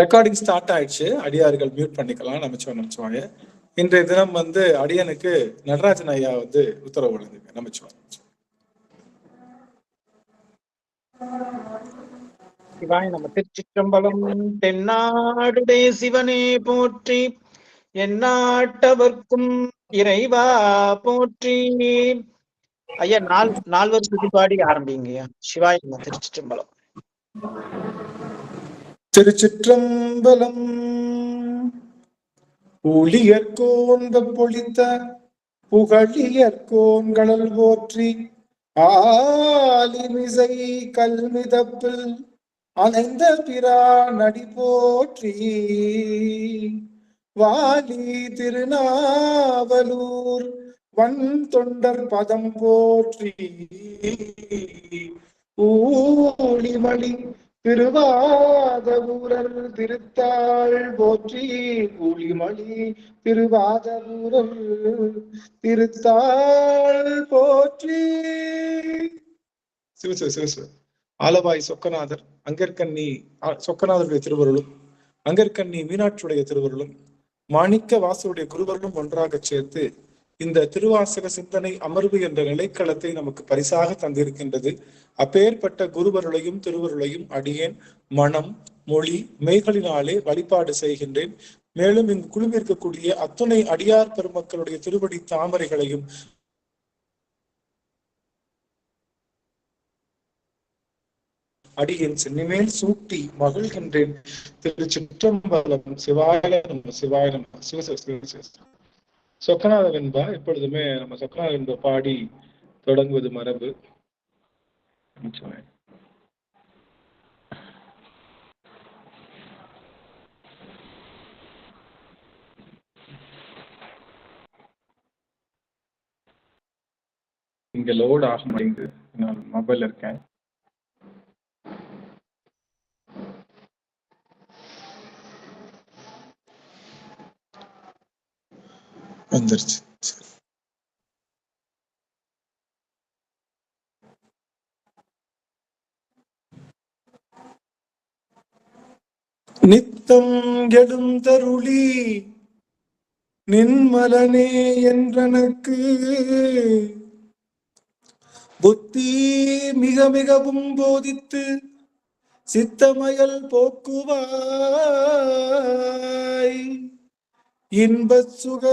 Recording start ஆயிடுச்சு. அடியார்கள் mute பண்ணிக்கலாம். நமச்சிவாய. இன்றைய தினம் அடியனுக்கு நடராஜன் ஐயா உத்தரவு வழங்குங்க. நமச்சிவாய. சிவாய நம. திருச்சிற்றம்பலம். தென்னாடுடைய சிவனே போற்றி, எந்நாட்டவர்க்கும் இறைவா போற்றி. ஐயா, நால்வர் துதி பாடி ஆரம்பிங்கய்யா. சிவாய நம. திருச்சிற்றம்பலம். திருச்சிற்றம்பலம். ஊழியர்கோன் பொழித்த புகழியர்கோன் கடல் போற்றி, ஆலிமிசை கல்மிதப்பில் அணைந்த பிரான் அடி போற்றி, வாலி திருநாவலூர் வன் தொண்டர் பதம் போற்றி, ஊழிமணி திருவாத ஊரர் திருத்தாள் போற்றி, ஊழிமணி திருவாத ஊரர் திருத்தாள் போற்றி. சிவ ஆலவாய் சொக்கநாதர் அங்கற்கண்ணி சொக்கநாதருடைய திருவருளும், அங்கற்கண்ணி மீனாட்சியுடைய திருவருளும், மாணிக்க வாசருடைய குருவருளும் ஒன்றாக சேர்த்து இந்த திருவாசக சிந்தனை அமர்வு என்ற நிலைக்களத்தை நமக்கு பரிசாக தந்திருக்கின்றது. அப்பேற்பட்ட குருவருளையும் திருவருளையும் அடியேன் மனம், மொழி, மெய்களினாலே வழிபாடு செய்கின்றேன். மேலும் இங்கு குழுமிருக்கக்கூடிய அத்துணை அடியார் பெருமக்களுடைய திருவடி தாமரைகளையும் அடியேன் சென்னிமேல் சூட்டி மகிழ்கின்றேன். திருச்சிற்றம்பலம். சிவாயனம் சிவாயனம். சொக்கநாத வெண்பா எப்பொழுதுமே நம்ம சொக்கநாத வெண்பா பாடி தொடங்குவது மரபு. இங்க லோட் ஆக மாட்டேங்குது, நான் மொபைல் இருக்கேன். வந்துருச்சு. நித்தம் கெடும் தருளி நின்மலனே என்றனக்கு, புத்தி மிக மிகவும் போதித்து சித்தமயல் போக்குவாய், இன்ப சுக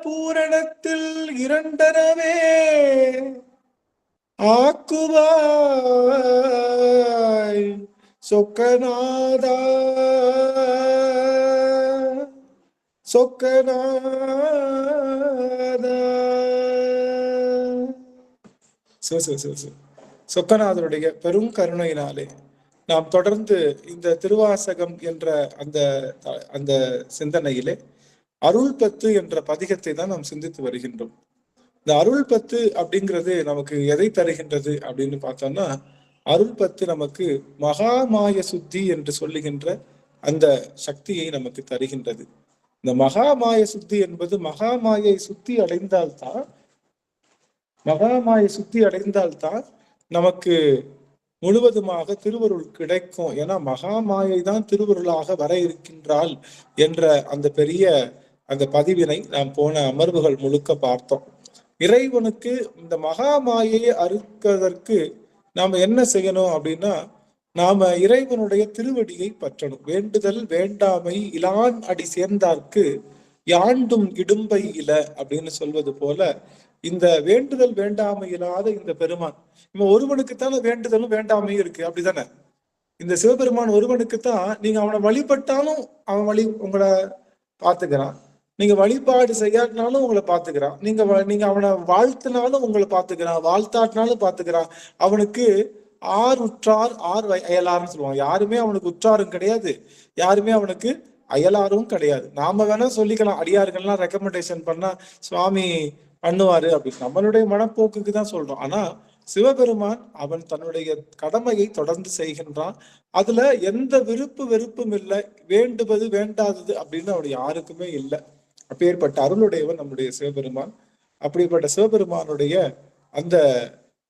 பூரணத்தில் இரண்டனவே ஆக்குவாய், சொக்கநாதா சொக்கநாதா. சொக்கநாதருடைய பெரும் கருணையினாலே நாம் தொடர்ந்து இந்த திருவாசகம் என்ற அந்த சிந்தனையிலே அருள் பத்து என்ற பதிகத்தை தான் நாம் சிந்தித்து வருகின்றோம். இந்த அருள் பத்து அப்படிங்கிறது நமக்கு எதை தருகின்றது அப்படின்னு பார்த்தோம்னா, அருள் பத்து நமக்கு மகாமாய சுத்தி என்று சொல்லுகின்ற அந்த சக்தியை நமக்கு தருகின்றது. இந்த மகாமாய சுத்தி என்பது மகாமாயை சுத்தி அடைந்தால்தான் நமக்கு முழுவதுமாக திருவருள் கிடைக்கும். ஏன்னா மகாமாயை தான் திருவருளாக வர இருக்கின்றாள் என்ற அந்த பெரிய அந்த பதிவினை நாம் போன அமர்வுகள் முழுக்க பார்த்தோம். இறைவனுக்கு இந்த மகாமாயை அறுப்பதற்கு நாம என்ன செய்யணும் அப்படின்னா, நாம இறைவனுடைய திருவடியை பற்றணும். வேண்டுதல் வேண்டாமை இலான் அடி சேர்ந்தார்க்கு யாண்டும் இடும்பை இல அப்படின்னு சொல்வது போல, இந்த வேண்டுதல் வேண்டாமை இல்லாத இந்த பெருமான் இவன் ஒருவனுக்குத்தான வேண்டுதலும் வேண்டாமையும் இருக்கு, அப்படித்தானே? இந்த சிவபெருமான் ஒருவனுக்குத்தான் நீங்க அவனை வழிபட்டாலும் அவன் உங்களை பார்த்துக்கிறான், நீங்க வழிபாடு செய்யாட்டினாலும் உங்களை பார்த்துக்கிறான், நீங்க அவனை வாழ்த்தினாலும் உங்களை பார்த்துக்கிறான், வாழ்த்தாட்டினாலும் பார்த்துக்கிறான். அவனுக்கு ஆர் உற்றார் ஆர் அயலார்னு சொல்லுவாங்க. யாருமே அவனுக்கு உற்றாரும் கிடையாது, யாருமே அவனுக்கு அயலாரும் கிடையாது. நாம வேணா சொல்லிக்கலாம், அடியார்கள்லாம் ரெக்கமெண்டேஷன் பண்ணா சுவாமி பண்ணுவாரு அப்படின்னு, நம்மளுடைய மனப்போக்குக்கு தான் சொல்றோம். ஆனா சிவபெருமான் அவன் தன்னுடைய கடமையை தொடர்ந்து செய்கின்றான். அதுல எந்த வெறுப்பும் இல்லை, வேண்டுவது வேண்டாதது அப்படின்னு அவனுடைய யாருக்குமே இல்லை. அப்பேற்பட்ட அருளுடையவன் நம்முடைய சிவபெருமான். அப்படிப்பட்ட சிவபெருமானுடைய அந்த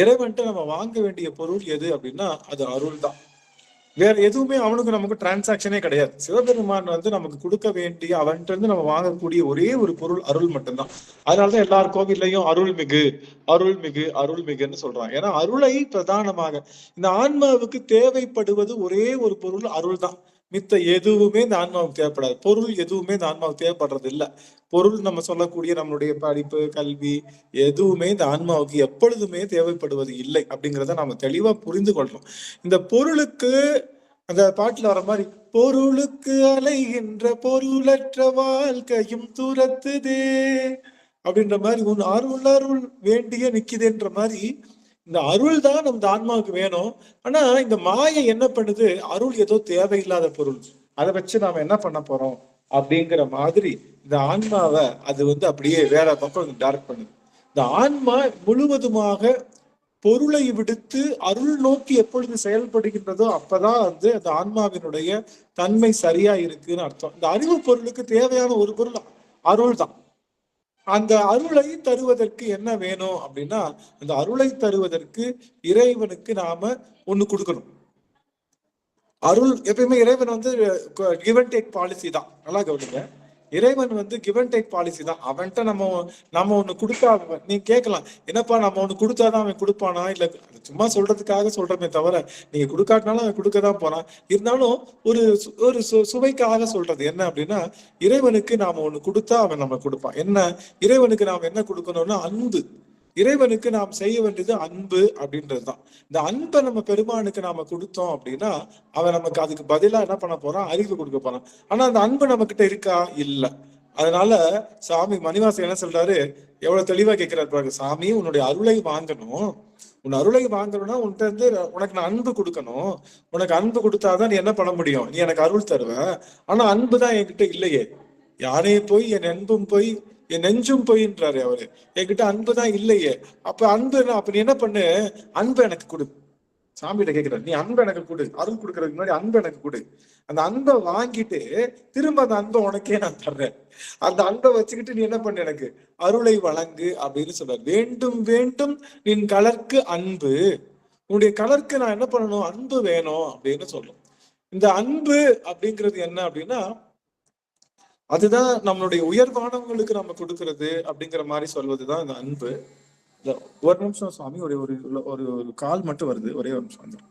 இறைவன்ட்டு நம்ம வாங்க வேண்டிய பொருள் எது அப்படின்னா அது அருள் தான். வேற எதுவுமே அவனுக்கு நமக்கு டிரான்சாக்ஷனே கிடையாது. சிவபெருமான் வந்து நமக்கு கொடுக்க வேண்டிய அவன்கிட்ட இருந்து நம்ம வாங்கக்கூடிய ஒரே ஒரு பொருள் அருள் மட்டும்தான். அதனாலதான் எல்லார் கோவில்லையும் அருள்மிகு அருள்மிகு அருள்மிகுன்னு சொல்றாங்க. ஏன்னா அருளை பிரதானமாக இந்த ஆன்மாவுக்கு தேவைப்படுவது ஒரே ஒரு பொருள் அருள் தான். மித்த எதுவுமே இந்த ஆன்மாவுக்கு தேவைப்படாது. பொருள் எதுவுமே இந்த ஆன்மாவுக்கு தேவைப்படுறது இல்லை. பொருள் நம்ம சொல்லக்கூடிய நம்மளுடைய படிப்பு கல்வி எதுவுமே இந்த ஆன்மாவுக்கு எப்பொழுதுமே தேவைப்படுவது இல்லை அப்படிங்கிறத நம்ம தெளிவா புரிந்து கொள்றோம். இந்த பொருளுக்கு அந்த பாட்டுல வர மாதிரி பொருளுக்கு அலைகின்ற பொருளற்ற வாழ்க்கையும் துரத்துதே அப்படின்ற மாதிரி உன் அருள் அருள் வேண்டிய நிக்குதுன்ற மாதிரி இந்த அருள் தான் நம்ம ஆன்மாவுக்கு வேணும். ஆனா இந்த மாயை என்ன பண்ணுது, அருள் ஏதோ தேவையில்லாத பொருள், அதை வச்சு நாம என்ன பண்ண போறோம் அப்படிங்கிற மாதிரி இந்த ஆன்மாவை அது வந்து அப்படியே வேற பக்கம் டைரக்ட் பண்ணுது. இந்த ஆன்மா முழுவதுமாக பொருளை விடுத்து அருள் நோக்கி எப்பொழுது செயல்படுகின்றதோ அப்பதான் வந்து அந்த ஆன்மாவினுடைய தன்மை சரியா இருக்குன்னு அர்த்தம். இந்த அறிவு பொருளுக்கு தேவையான ஒரு பொருள் அருள் தான். அந்த அருளை தருவதற்கு என்ன வேணும் அப்படின்னா, அந்த அருளை தருவதற்கு இறைவனுக்கு நாம ஒண்ணு கொடுக்கணும். அருள் எப்பயுமே இறைவன் வந்து கிவ் அண்ட் டேக் பாலிசி தான். நல்லா கவனிங்க, இறைவன் வந்து கிவ் அண்ட் டேக் பாலிசி தான். அவன்கிட்ட நம்ம ஒண்ணு கொடுத்தா நீங்க கேட்கலாம், என்னப்பா நம்ம ஒண்ணு கொடுத்தாதான் அவன் கொடுப்பானா, இல்ல சும்மா சொல்றதுக்காக சொல்றமே தவிர நீங்க கொடுக்காட்டினாலும் அவன் கொடுக்கதான் போறான். இருந்தாலும் ஒரு ஒரு சுவைக்காக சொல்றது என்ன அப்படின்னா, இறைவனுக்கு நாம ஒண்ணு கொடுத்தா அவன் நம்ம கொடுப்பான். என்ன இறைவனுக்கு நாம என்ன கொடுக்கணும்னா அன்பு. இறைவனுக்கு நாம் செய்ய வேண்டியது அன்பு அப்படின்றதுதான். இந்த அன்பை நம்ம பெருமானுக்கு நாம கொடுத்தோம் அப்படின்னா அவன் நமக்கு அதுக்கு பதிலா என்ன பண்ண போறான், அறிவு கொடுக்க போறான். ஆனா அந்த அன்பு நம்ம கிட்ட இருக்கா, இல்ல. அதனால சாமி மணிவாசன் என்ன சொல்றாரு, எவ்வளவு தெளிவா கேட்கிறாரு பாருங்க. சாமி உன்னுடைய அருளை வாங்கணும், உன் அருளை வாங்கணும்னா உன்கிட்ட இருந்து உனக்கு நான் அன்பு கொடுக்கணும். உனக்கு அன்பு கொடுத்தாதான் நீ என்ன பண்ண முடியும், நீ எனக்கு அருள் தருவ. ஆனா அன்பு தான் என்கிட்ட இல்லையே. யானையை போய் என் அன்பும் போய் என் நெஞ்சும் போயின்றாரு அவரு. என்கிட்ட அன்புதான் இல்லையே. அப்ப அன்பு அப்ப நீ என்ன பண்ணு, அன்பு எனக்கு கொடு. சாமிகிட்ட கேட்கிறாரு, நீ அன்பு எனக்கு கொடு, அருள் கொடுக்கறதுக்கு முன்னாடி அன்பு எனக்கு கொடு. அந்த அன்பை வாங்கிட்டு திரும்ப அந்த அன்பை உனக்கே நான் தர்றேன். அந்த அன்பை வச்சுக்கிட்டு நீ என்ன பண்ண, எனக்கு அருளை வழங்கு அப்படின்னு சொல்ற. வேண்டும் வேண்டும் நின் கலர்க்கு அன்பு, உன்னுடைய கலருக்கு நான் என்ன பண்ணணும், அன்பு வேணும் அப்படின்னு சொல்லும். இந்த அன்பு அப்படிங்கிறது என்ன அப்படின்னா, அதுதான் நம்மளுடைய உயர்வானவங்களுக்கு நம்ம கொடுக்கறது அப்படிங்கிற மாதிரி சொல்வதுதான் இந்த அன்பு. ஒரு நிமிஷம் சுவாமி, ஒரு ஒரு கால் மட்டும் வருது, ஒரே ஒரு நிமிஷம் வந்து.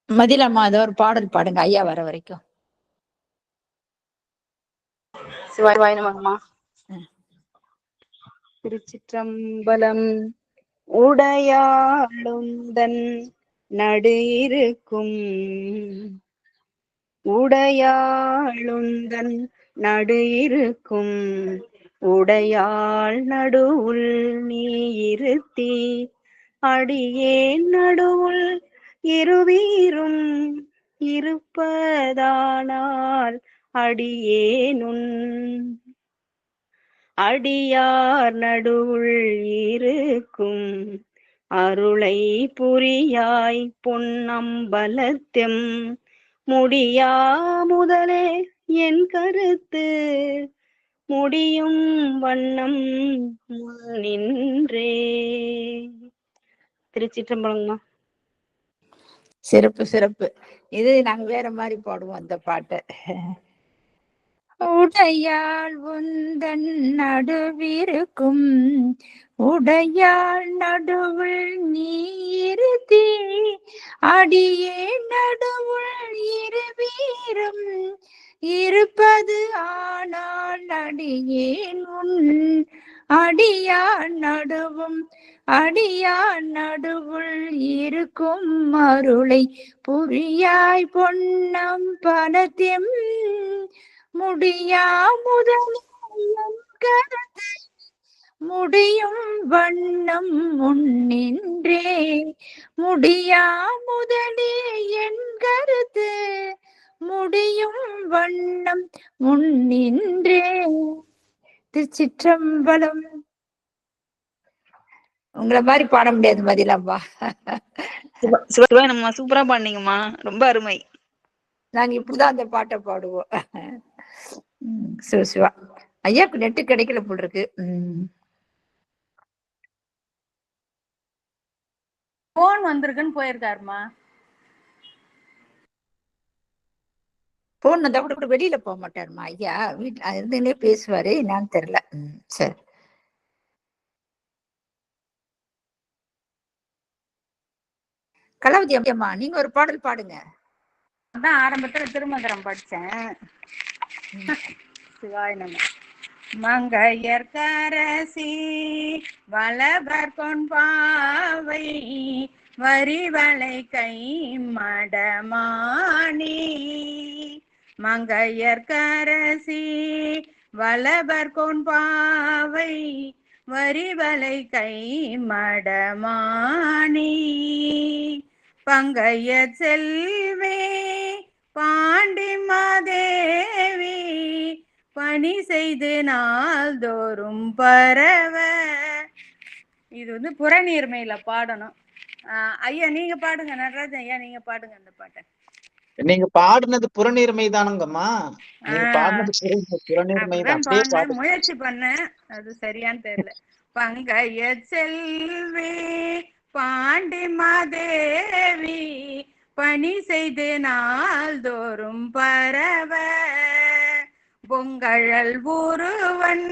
மதிலம்மா ஏதோ ஒரு பாடல் பாடுங்க ஐயா வர வரைக்கும். சிவாய் நமகம்மா. திருச்சிற்றம்பலம். உடையாளுந்தன் நடு இருக்கும், உடையாளுந்தன் நடு இருக்கும், உடையாள் நடுவுள் நீ இருத்தி, அடியேன் நடுவுள் இருவீரும் இருப்பதானால் அடியேனுன் அடியார் நடுவுள் இருக்கும், அருளை புரியாய் பொன்னம்பலத்தெம் முடியா முதலே என் கருத்து முடியும் வண்ணம் நின்றே. திருச்சிற்றம்பலம்மா. சிறப்பு சிறப்பு. இது நாங்க வேற மாதிரி பாடுவோம் அந்த பாட்டை. உடையாள் உந்தன் நடுவிருக்கும் உடையாள் நடுவுள் நீ இருத்தி அடியே நடுவுள் இருவீரும் இருப்பது ஆனால் அடியேன் உன் அடியான் நடுவும் அடியான் நடுவுள் இருக்கும் அருளை புரியாய் பொன்னம் பலத்தெம் முடியா முதலும் கருத்து முடியும் வண்ணம் முன்னின்றே முடியா முதலே என் கருத்து முடியும் வண்ணம் முன்னின்றே. திருச்சிற்றம்பலம். உங்களை மாதிரி பாட முடியாது மதிலம்மா. சிவாயனம்மா சூப்பரா பாடுனீங்கம்மா, ரொம்ப அருமை. நாங்க இப்படிதான் அந்த பாட்டை பாடுவோம். சிவா ஐயாக்கு நெட்டு கிடைக்கல போல் இருக்கு. போன் வந்திருக்குன்னு போயிருக்காருமா. போன் வந்தா கூட வெளியில போக மாட்டாருமா ஐயா, வீட்டுல இருந்துன்னே பேசுவாரு, என்னன்னு தெரியல. சரி. கலாவதி அம்மா நீங்க ஒரு பாடல் பாடுங்க. அதான் ஆரம்பத்துல திருமந்திரம் படிச்சேன். சிவாய நம. மங்கையர்கரசி வளவர் கொன்பாவை வரிவளை கை மடமானி மங்கையர்கரசி வளவர் கொன்பாவை வரிவளை கை மடமானி பங்கைய செல்வே பாண்டி மாதேவி பணி செய்து நாள்தோறும் பரவ. இது புறநீர்மையில பாடணும். ஐயா நீங்க பாடுங்க, நடராஜன் ஐயா நீங்க பாடுங்க அந்த பாட்டை. நீங்க பாடுனது புறநீர்மை தானுங்கம்மா. நீங்க பாடுனது புறநீர்மை தான். முயற்சி பண்ண அது சரியான்னு தெரியல. பங்கைய செல்வி பாண்டி மாதேவி பணி செய்து நாள்தோறும் பரவ பொங்கழல் ஒருவன்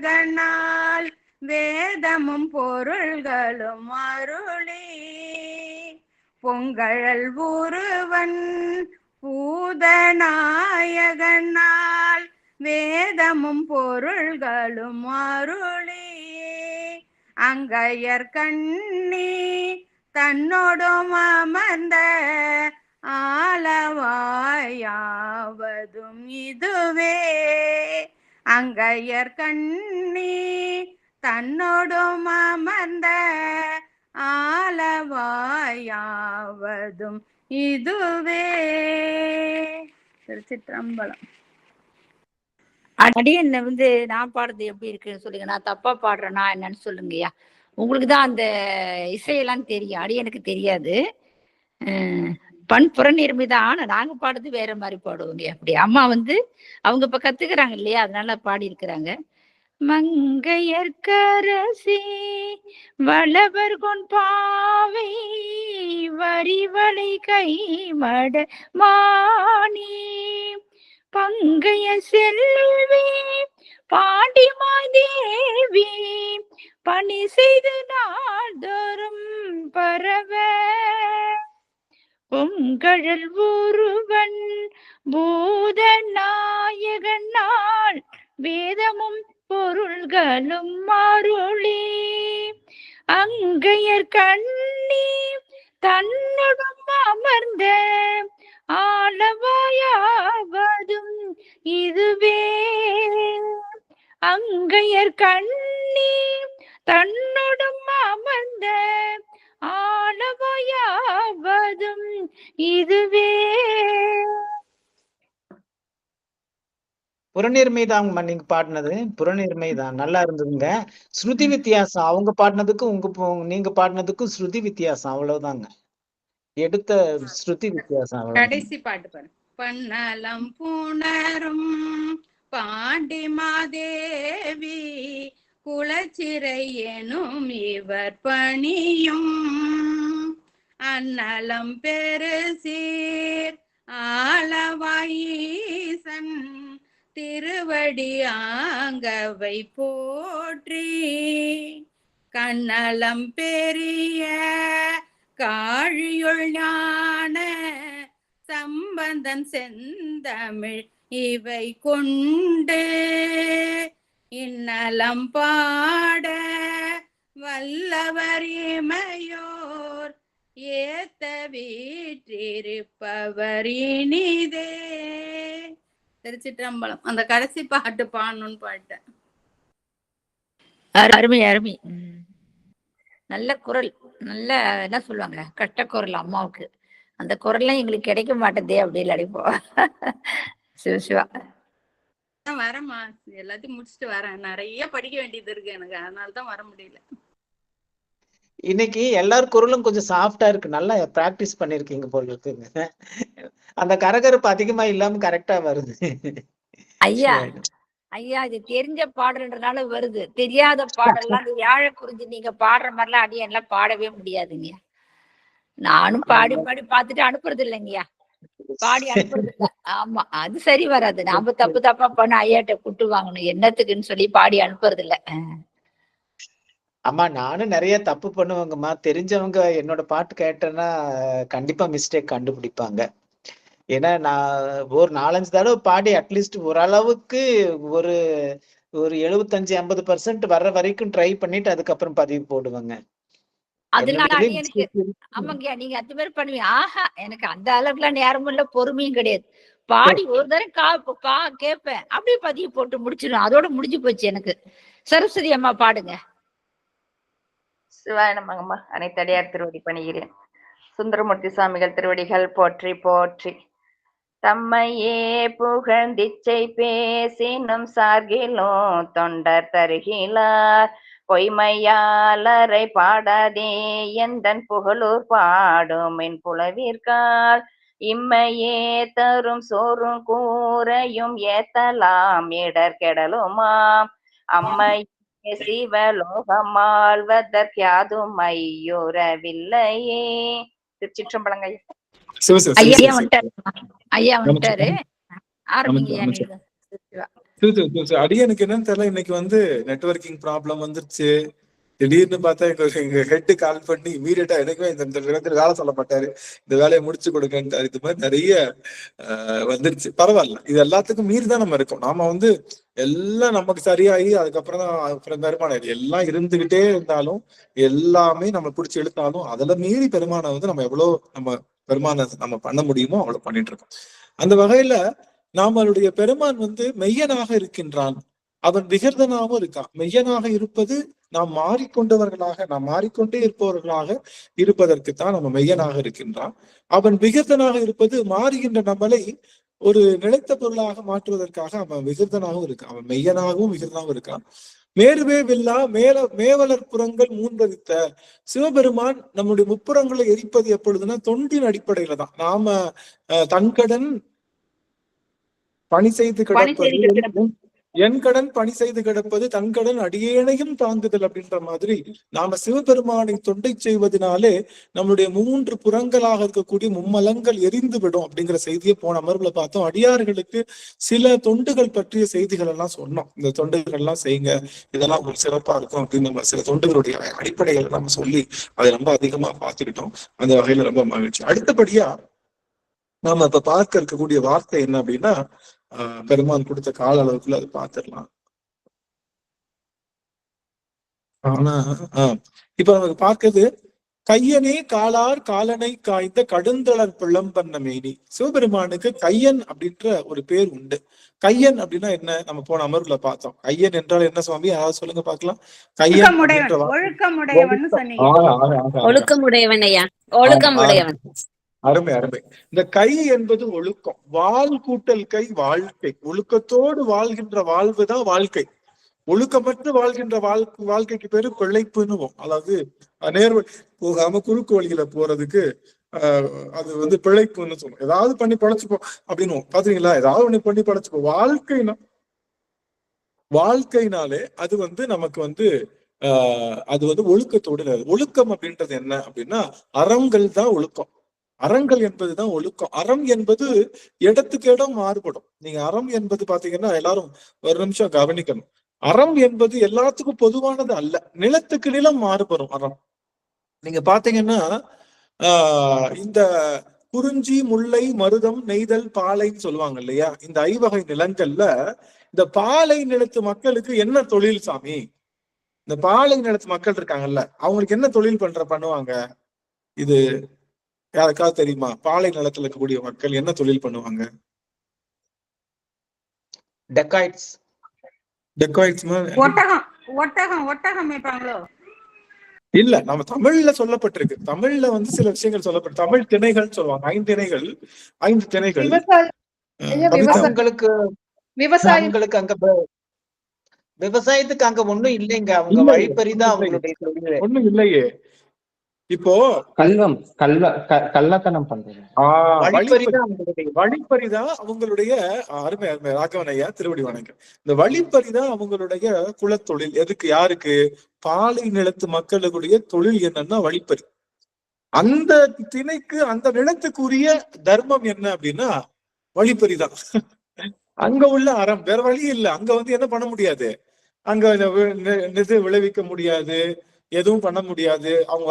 பூதநாயகனால் வேதமும் பொருள்களும் அருளி பொங்கழல் ஒருவன் பூதநாயகனால் வேதமும் பொருள்களும் அருளி அங்கையர் கண்ணி தன்னோடும் அமர்ந்த ஆலவாயாவதும் இதுவே அங்கையர் கண்ணி தன்னோடும் அமர்ந்த ஆலவாயாவதும் இதுவே. திருச்சிற்றம்பலம். அடியன் நான் பாடுறது எப்படி இருக்குன்னு சொல்லுங்க. நான் தப்பா பாடுறேன்னா என்னன்னு சொல்லுங்கய்யா. உங்களுக்கு தான் அந்த இசையெல்லாம் தெரியும், அடியனுக்கு தெரியாது. புறநீர்மை தான். ஆனா நாங்க பாடுறது வேற மாதிரி பாடுவோங்க. அப்படி அம்மா அவங்க இப்ப கத்துக்கிறாங்க இல்லையா, அதனால பாடி இருக்கிறாங்க. மங்கையர்கரசி வளவர் கொன்பாவை வரிவளை கை மட மானி பங்கைய செல்வி பாண்டி மாதேவி பணி செய்து நாள்தோறும் பரவ பொங்கழல் ஒருவன் பூதநாயகனால் வேதமும் பொருள்களும் அருளி அங்கையர் கண்ணி தன்னுடன் அமர்ந்த ஆலவாயாவதும் இதுவே அங்கையர் கண்ணி தன்னுடன் அமர்ந்த ஆலவாயாவதும் இதுவே. புறநீர்மைதாங்கம்மா நீங்க பாடினது. புறநீர்மைதான் நல்லா இருந்ததுங்க. ஸ்ருதி வித்தியாசம் அவங்க பாடினதுக்கும் நீங்க பாடினதுக்கும் ஸ்ருதி வித்தியாசம் அவ்வளவுதாங்க. எடுத்த ஸ்ருதி வித்தியாசம் அவ்வளவு. கடைசி பாட்டு பாரு. பன்னலம் புணரும் பாண்டி மாதேவி குலச்சிறை எனும் இவர் பணியும் அன்னலம் பெருசீர் ஆளவாயீசன் திருவடி ஆங்கவை போற்றி கண்ணலம் பெரிய காழியுள் ஞான சம்பந்தன் செந்தமிழ் இவை கொண்டு இன்னலம் பாட வல்லவர் இமையோர் ஏத்த வீற்றிருப்பவர் இனிதே. திருச்சிற்றம்பலம். அந்த கடைசி பாட்டு பாடணும்னு பாட்டேன். அருமை அருமை. நல்ல குரல், நல்ல என்ன சொல்லுவாங்க கட்ட குரல் அம்மாவுக்கு. அந்த குரல்லாம் எங்களுக்கு கிடைக்க மாட்டேதே அப்படின்னு அடிப்போம். சிவசிவா வரமா எல்லாத்தையும் முடிச்சுட்டு வரேன். நிறைய படிக்க வேண்டியது இருக்கு எனக்கு, அதனாலதான் வர முடியல. இன்னைக்கு எல்லார் குரலும் கொஞ்சம் சாஃப்டா இருக்கு. நல்லா பிராக்டிஸ் பண்ணிருக்கீங்க போல இருக்குங்க. அந்த கரகரப்பு அதிகமா இல்லாம கரெக்டா வருது. ஐயா ஐயா இது தெரிஞ்ச பாடல்ன்றனால வருது. தெரியாத பாடல்லாம் அந்த யாழ குறிஞ்சி நீங்க பாடுற மாதிரிலாம் அடியெல்லாம் பாடவே முடியாதுங்க. நானும் பாடி பாடி பார்த்துட்டு அனுப்புறது இல்லைங்கய்யா. பாடி அனுப்புறது இல்ல. ஆமா அது சரி வராது. நாம தப்பு தப்பா பண்ண ஐயாட்ட குட்டு வாங்கணும் என்னத்துக்குன்னு சொல்லி பாடி அனுப்புறது இல்ல. ஆமா நானும் நிறைய தப்பு பண்ணுவாங்கம்மா. தெரிஞ்சவங்க என்னோட பாட்டு கேட்டேன்னா கண்டிப்பா மிஸ்டேக் கண்டுபிடிப்பாங்க. ஏன்னா நான் ஒரு 4-5 தடவை பாடி அட்லீஸ்ட் ஓரளவுக்கு ஒரு 75-80% வர்ற வரைக்கும் ட்ரை பண்ணிட்டு அதுக்கப்புறம் பதிவு போடுவாங்க. அதனால எனக்கு ஆமாங்கய்யா நீங்க அது மாதிரி பண்ணுவீங்க. ஆஹா எனக்கு அந்த அளவுக்குலாம் நேரமும் இல்ல பொறுமையும் கிடையாது. பாடி ஒரு தடவை கேட்பேன் அப்படியே பதிவு போட்டு முடிச்சிடும். அதோட முடிஞ்சு போச்சு எனக்கு. சரஸ்வதி அம்மா பாடுங்க. சிவாய நமங்கம்மா. அனைத்தடியார் திருவடி பணிகிறேன். சுந்தரமூர்த்தி சுவாமிகள் திருவடிகள் போற்றி போற்றி. தம்மையே புகழ்ந்திச்சை பேசினும் சார்கிலும் தொண்டர் தருகிலார் பொய்மையாளரை பாடாதே எந்தன் புகழூர் பாடும் என் புலவிற்கால் இம்மையே தரும் சோறும் கூரையும் ஏத்தலாம் இடர் கெடலுமாம் அம்மையே சிவலோகம் ஆழ்வதற்காதும் ஐயுறவில்லையே. திருச்சிற்றம்பலங்க. ஐயா வந்துட்டாரு. ஐயா வந்துட்டாரு. ஆரம்பிங்க. அடியனுக்கு என்னன்னு தெரியல. இன்னைக்கு வந்து நெட்வொர்க்கிங் ப்ராப்ளம் வந்துருச்சு. திடீர்னு பார்த்தா எங்க ஹெட் கால் பண்ணி இமீடியட்டா எனக்குமே இந்த வேலை சொல்ல மாட்டாரு, இந்த வேலையை முடிச்சு கொடுக்கன்ட்டாரு. இது மாதிரி நிறைய வந்துருச்சு. பரவாயில்ல, இது எல்லாத்துக்கும் மீறி தான் நம்ம இருக்கோம். நாம வந்து எல்லாம் நமக்கு சரியாகி அதுக்கப்புறம் தான் பெருமானம் எல்லாம் இருந்துகிட்டே இருந்தாலும் எல்லாமே நம்ம பிடிச்சி இழுத்தாலும் அதுல மீறி பெருமானம் வந்து நம்ம எவ்வளவு பெருமானம் நம்ம பண்ண முடியுமோ அவ்வளவு பண்ணிட்டு இருக்கோம். அந்த வகையில நம்மளுடைய பெருமான் வந்து மெய்யனாக இருக்கின்றான். அவன் விகர்தனாகவும் இருக்கான். மெய்யனாக இருப்பது நாம் மாறிக்கொண்டவர்களாக, நாம் மாறிக்கொண்டே இருப்பவர்களாக இருப்பதற்குத்தான் நம்ம மெய்யனாக இருக்கின்றான். அவன் விகர்தனாக இருப்பது மாறுகின்ற நம்மளை ஒரு நிலைத்த பொருளாக மாற்றுவதற்காக அவன் விகர்தனாகவும் இருக்கான். அவன் மெய்யனாகவும் விகர்தனாகவும் இருக்கான். மேருவே வில்லா மேவலர் புறங்கள் மூன்றரித்த சிவபெருமான் நம்முடைய முப்புறங்களை எரிப்பது எப்பொழுதுன்னா தொண்டின் அடிப்படையில தான். நாம தன்கடன் பணி செய்து கிடப்பது, என் கடன் பணி செய்து கிடப்பது தன் கடன் அடியேனையும் தாங்குதல் அப்படின்ற மாதிரி நாம சிவபெருமானை தொண்டை செய்வதனாலே நம்மளுடைய 3 புறங்களாக இருக்கக்கூடிய மும்மலங்கள் எரிந்து விடும் அப்படிங்கிற செய்தியை போன அமர்வுல பார்த்தோம். அடியார்களுக்கு சில தொண்டுகள் பற்றிய செய்திகள் எல்லாம் சொன்னோம். இந்த தொண்டுகள் எல்லாம் செய்யுங்க, இதெல்லாம் ஒரு சிறப்பா இருக்கும் அப்படின்னு நம்ம சில தொண்டுகளுடைய அடிப்படைகளை நம்ம சொல்லி அதை ரொம்ப அதிகமா பார்த்துக்கிட்டோம். அந்த வகையில ரொம்ப மகிழ்ச்சி. அடுத்தபடியா நாம இப்ப பார்க்க இருக்கக்கூடிய வார்த்தை என்ன அப்படின்னா, பெருமான் கொடுத்த கால அளவுக்குள்ள அதை பார்த்துடலாம். ஆனா இப்ப நமக்கு பார்க்கிறது கையனே காலார் காலனை காய்ந்த கடுந்தளர் பிளம்பண்ண மேனி. சிவபெருமானுக்கு கையன் அப்படின்ற ஒரு பேர் உண்டு. கையன் அப்படின்னா என்ன? நம்ம போன அமர்வுல பார்த்தோம். கையன் என்றால் என்ன சுவாமி? யாராவது சொல்லுங்க பார்க்கலாம். கையன் ஒழுக்கமுடையவன். ஒழுக்கமுடையவன். அருமை அருமை. இந்த கை என்பது ஒழுக்கம். வாழ் கூட்டல் கை வாழ்க்கை. ஒழுக்கத்தோடு வாழ்கின்ற வாழ்வுதான் வாழ்க்கை. ஒழுக்கமற்று வாழ்கின்ற வாழ்க்கைக்கு பேரு பிழைப்புன்னுவோம். அதாவது நேர்வழி போகாம குறுக்கு வழியில போறதுக்கு அது பிழைப்புன்னு சொல்லுவோம். ஏதாவது பண்ணி படைச்சுப்போம் அப்படின்னு பாத்தீங்களா? ஏதாவது ஒண்ணு பண்ணி படைச்சுப்போம். வாழ்க்கைனாலே அது நமக்கு அது ஒழுக்கத்தோடு. ஒழுக்கம் அப்படின்றது என்ன அப்படின்னா அறங்கள் தான் ஒழுக்கம். அறங்கள் என்பதுதான் ஒழுக்கம். அறம் என்பது இடத்துக்கு இடம் மாறுபடும். நீங்க அறம் என்பது பாத்தீங்கன்னா எல்லாரும் ஒரு நிமிஷம் கவனிக்கணும். அறம் என்பது எல்லாத்துக்கும் பொதுவானது அல்ல. நிலத்துக்கு நிலம் மாறுபடும் அறம். நீங்க பாத்தீங்கன்னா இந்த குறிஞ்சி, முல்லை, மருதம், நெய்தல், பாலைன்னு சொல்லுவாங்க இல்லையா? இந்த 5 வகை நிலங்கள்ல இந்த பாலை நிலத்து மக்களுக்கு என்ன தொழில் சாமி? இந்த பாலை நிலத்து மக்கள் இருக்காங்கல்ல, அவங்களுக்கு என்ன தொழில் பண்ணுவாங்க? இது யாருக்காவது தெரியுமா? பாலை நிலத்துல இருக்கக்கூடிய மக்கள் என்ன தொழில் பண்ணுவாங்க? டெக்காய்ட்ஸ். ஒட்டகம் மேய்ப்பாங்களோ? இல்ல, நம்ம தமிழ்ல சொல்லப்பட்டிருக்கு. தமிழ்ல சில விஷயங்கள் சொல்லப்பட்டு தமிழ் திணைகள் சொல்லுவாங்க. 5 திணைகள். விவசாயங்களுக்கு அங்க விவசாயத்துக்கு அங்க ஒண்ணும் இல்லைங்க. அவங்க வழிப்பறிதான் அவங்களுடைய தொழில். ஒண்ணும் இல்லையே. இப்போ கள்ளத்தனம் பண்றது வழிப்பறிதான் அவங்களுடைய. அருமை ராகவன் ஐயா, திருவடி வணக்கம். இந்த வழிப்பறிதான் அவங்களுடைய குலத்தொழில். எதுக்கு? யாருக்கு? பாலை நிலத்து மக்களுடைய தொழில் என்னன்னா வழிப்பறி. அந்த திணைக்கு, அந்த நிலத்துக்குரிய தர்மம் என்ன அப்படின்னா வழிப்பறிதான். அங்க உள்ள அறம். வேற வழி இல்லை. அங்க என்ன பண்ண முடியாது. அங்க இது விளைவிக்க முடியாது, எதுவும் பண்ண முடியாது. அவங்க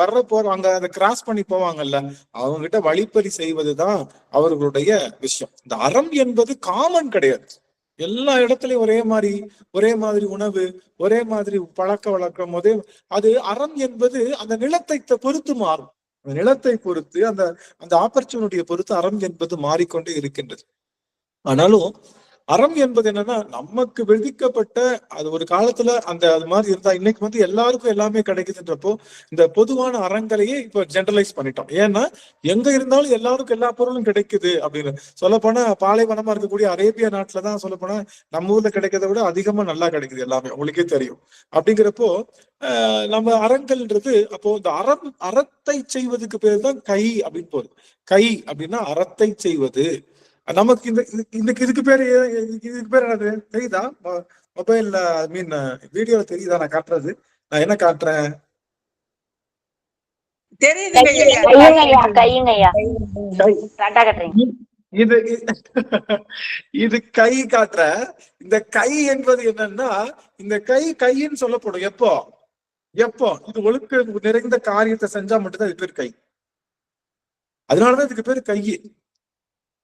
அங்க அதை கிராஸ் பண்ணி போவாங்கல்ல, அவங்க கிட்ட வழிப்பறி செய்வதுதான் அவர்களுடைய விஷயம். இந்த அறம் என்பது காமன் கிடையாது. எல்லா இடத்துலயும் ஒரே மாதிரி உணவு, ஒரே மாதிரி பழக்க வழக்கம். அது அறம் என்பது அந்த நிலத்தை பொறுத்து மாறும். அந்த நிலத்தை பொறுத்து, அந்த ஆப்பர்ச்சுனிட்டியை பொறுத்து அறம் என்பது மாறிக்கொண்டே இருக்கின்றது. ஆனாலும் அறம் என்பது என்னன்னா நமக்கு விதிக்கப்பட்ட, அது ஒரு காலத்துல அது மாதிரி இருந்தா இன்னைக்கு எல்லாருக்கும் எல்லாமே கிடைக்குதுன்றப்போ இந்த பொதுவான அறங்களையே இப்ப ஜெனரலைஸ் பண்ணிட்டோம். ஏன்னா எங்க இருந்தாலும் எல்லாருக்கும் எல்லா பொருளும் கிடைக்குது அப்படின்னு சொல்லப்போனா, பாலைவனமா இருக்கக்கூடிய அரேபியா நாட்டுலதான் சொல்லப்போனா நம்ம ஊர்ல கிடைக்கிறத விட அதிகமா நல்லா கிடைக்குது எல்லாமே, உங்களுக்கே தெரியும். அப்படிங்கிறப்போ நம்ம அறங்கள்ன்றது, அப்போ இந்த அறத்தை செய்வதுக்கு பேர் தான் கை அப்படின்னு போகுது. கை அப்படின்னா அறத்தை செய்வது. நமக்கு இதுக்கு பேரு என்னது தெரியுதா? மொபைல்ல வீடியோல தெரியுதா நான் காட்டுறது? நான் என்ன காட்டுறேன்? இது கை காட்டுற. இந்த கை என்பது என்னன்னா, இந்த கைன்னு சொல்லப்படும் எப்போ இது ஒழுக்க நிறைந்த காரியத்தை செஞ்சா மட்டும்தான் இது பேர் கை. அதனாலதான் இதுக்கு பேரு கை.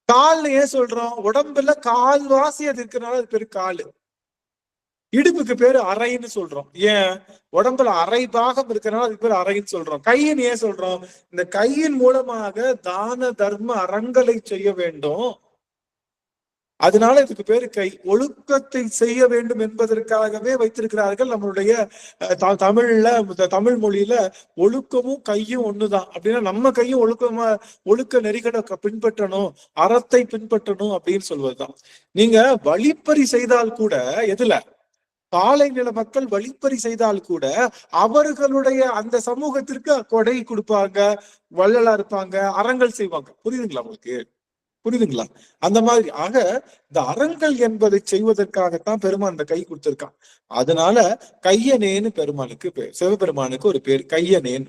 கால்னு ஏன் சொல்றோம்? உடம்புல கால்வாசி அது இருக்கிறனால அது பேரு காலு. இடுப்புக்கு பேரு அறைன்னு சொல்றோம். ஏன்? உடம்புல அரை பாகம் இருக்கிறனால அதுக்கு பேரு அறைன்னு சொல்றோம். கைன்னு ஏன் சொல்றோம்? இந்த கையின் மூலமாக தான தர்ம அறங்களை செய்ய வேண்டும். அதனால இதுக்கு பேரு கை. ஒழுக்கத்தை செய்ய வேண்டும் என்பதற்காகவே வைத்திருக்கிறார்கள். நம்மளுடைய தமிழ் மொழியில ஒழுக்கமும் கையும் ஒண்ணுதான். அப்படின்னா நம்ம கையும் ஒழுக்க நெறிகளை பின்பற்றணும், அறத்தை பின்பற்றணும் அப்படின்னு சொல்வதுதான். நீங்க வழிப்பறி செய்தால் கூட, எதுல? பாலை நில மக்கள் வழிப்பறி செய்தால் கூட அவர்களுடைய அந்த சமூகத்திற்கு கொடை கொடுப்பாங்க, வள்ளலா இருப்பாங்க, அறங்கள் செய்வாங்க. புரியுதுங்களா உங்களுக்கு? புரியுதுங்களா? அந்த மாதிரி. ஆக இந்த அறங்கள் என்பதை செய்வதற்காகத்தான் பெருமான் இந்த கை கொடுத்திருக்கான். அதனால கையனேன்னு பெருமானுக்கு சிவபெருமானுக்கு ஒரு பேர் கையனேன்.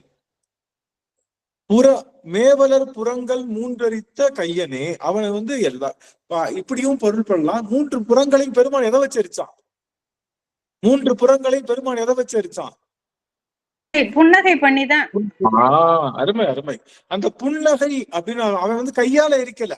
மேவலர் புறங்கள் 3 அரித்த கையனே. அவனை எல்லா இப்படியும் பொருள் பண்ணலாம். 3 புறங்களையும் பெருமான் எதை வச்சரிச்சான்? 3 புறங்களையும் பெருமான் எதை வச்சரிச்சான்? புன்னகை பண்ணிதான். அருமை அருமை. அந்த புன்னகை அப்படின்னு அவன் கையால எரிக்கல.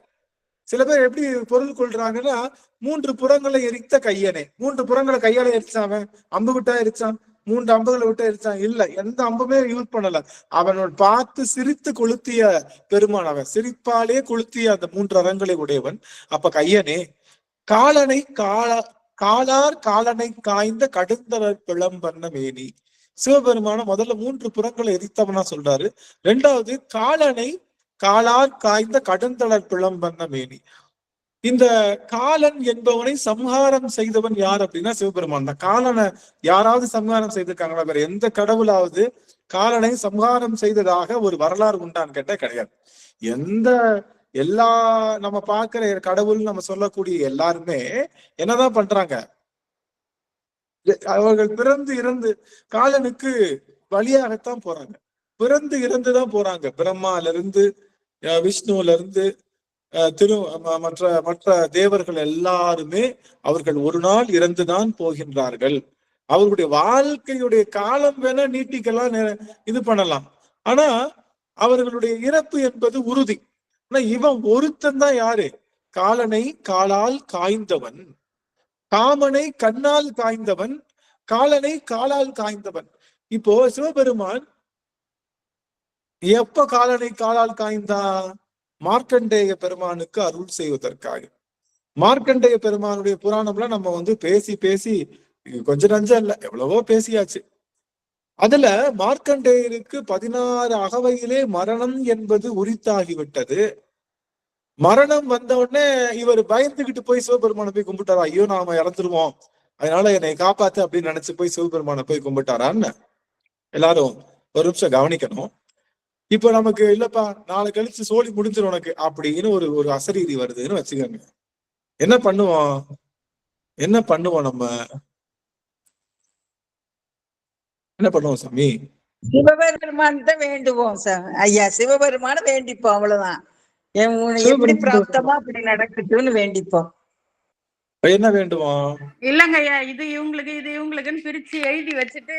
சில பேர் எப்படி பொருள் கொள்றாங்கன்னா, 3 புறங்களை எரித்த கையனே. 3 புறங்களை கையால எரிச்சான். அவன் அம்பு விட்டா எரிச்சான், 3 அம்புகளை விட்டா எரிச்சான்? இல்ல, எந்த அம்புமே யூஸ் பண்ணல. அவனோட பார்த்து சிரித்து கொளுத்திய பெருமான். அவன் சிரிப்பாலே கொளுத்திய அந்த 3 அறங்களை உடையவன். அப்ப கையனே. காலனை காலார் காலனை காய்ந்த கடுந்தவர் பிளம்பண்ண மேனி. சிவபெருமான முதல்ல 3 புறங்களை எரித்தவனா சொல்றாரு. 2வது காலனை காலார் காய்ந்த கடுந்தளர் பிளம்பந்த மேனி. இந்த காலன் என்பவனை சம்ஹாரம் செய்தவன் யார் அப்படின்னா சிவபெருமான் தான். காலனை யாராவது சம்ஹாரம் செய்திருக்காங்களா? வேற எந்த கடவுளாவது காலனை சம்ஹாரம் செய்ததாக ஒரு வரலாறு உண்டான்னு கேட்டா கிடையாது. எல்லா நம்ம பார்க்கிற கடவுள் நம்ம சொல்லக்கூடிய எல்லாருமே என்னதான் பண்றாங்க? அவர்கள் பிறந்து இறந்து காலனுக்கு வழியாகத்தான் போறாங்க. பிறந்து இறந்துதான் போறாங்க. பிரம்மால இருந்து விஷ்ணுல இருந்து மற்ற தேவர்கள் எல்லாருமே அவர்கள் ஒரு நாள் இறந்துதான் போகின்றார்கள். அவர்களுடைய வாழ்க்கையுடைய காலம் வேணா நீட்டிக்கலாம், இது பண்ணலாம். ஆனா அவர்களுடைய இறப்பு என்பது உறுதி. ஆனா இவன் ஒருத்தன் தான் யாரு? காலனை காலால் காய்ந்தவன், காமனை கண்ணால் காய்ந்தவன், காலனை காலால் காய்ந்தவன். இப்போ சிவபெருமான் எப்ப காலனை காலால் காய்ந்தா? மார்க்கண்டேய பெருமானுக்கு அருள் செய்வதற்காக. மார்க்கண்டேய பெருமானுடைய புராணம்லாம் நம்ம பேசி பேசி கொஞ்ச நஞ்சம் இல்ல, எவ்வளவோ பேசியாச்சு. அதுல மார்க்கண்டேயருக்கு 16 அகவையிலே மரணம் என்பது உரித்தாகிவிட்டது. மரணம் வந்த உடனே இவர் பயந்துகிட்டு போய் சிவபெருமானை போய் கும்பிட்டாரா? ஐயோ நாம இறந்துருவோம், அதனால என்னை காப்பாத்து அப்படின்னு நினைச்சு போய் சிவபெருமானை போய் கும்பிட்டாரான்னு எல்லாரும் ஒரு நிமிஷம் கவனிக்கணும். இப்ப நமக்கு இல்லப்பா நாளை கழிச்சு சோழி முடிஞ்சிடும் உனக்கு அப்படின்னு ஒரு அசரீதி வருதுன்னு வச்சுக்கோங்க. என்ன பண்ணுவோம்? நம்ம என்ன பண்ணுவோம் சாமி? சிவபெருமான் தான் வேண்டுவோம் ஐயா. சிவபெருமான வேண்டிப்போம், அவ்வளவுதான். எப்படி பிராப்தமா அப்படி நடக்கட்டும்னு வேண்டிப்போம். என்ன வேண்டுவோம்? இல்லங்க ஐயா, இது இவங்களுக்குன்னு பிரிச்சு எழுதி வச்சுட்டு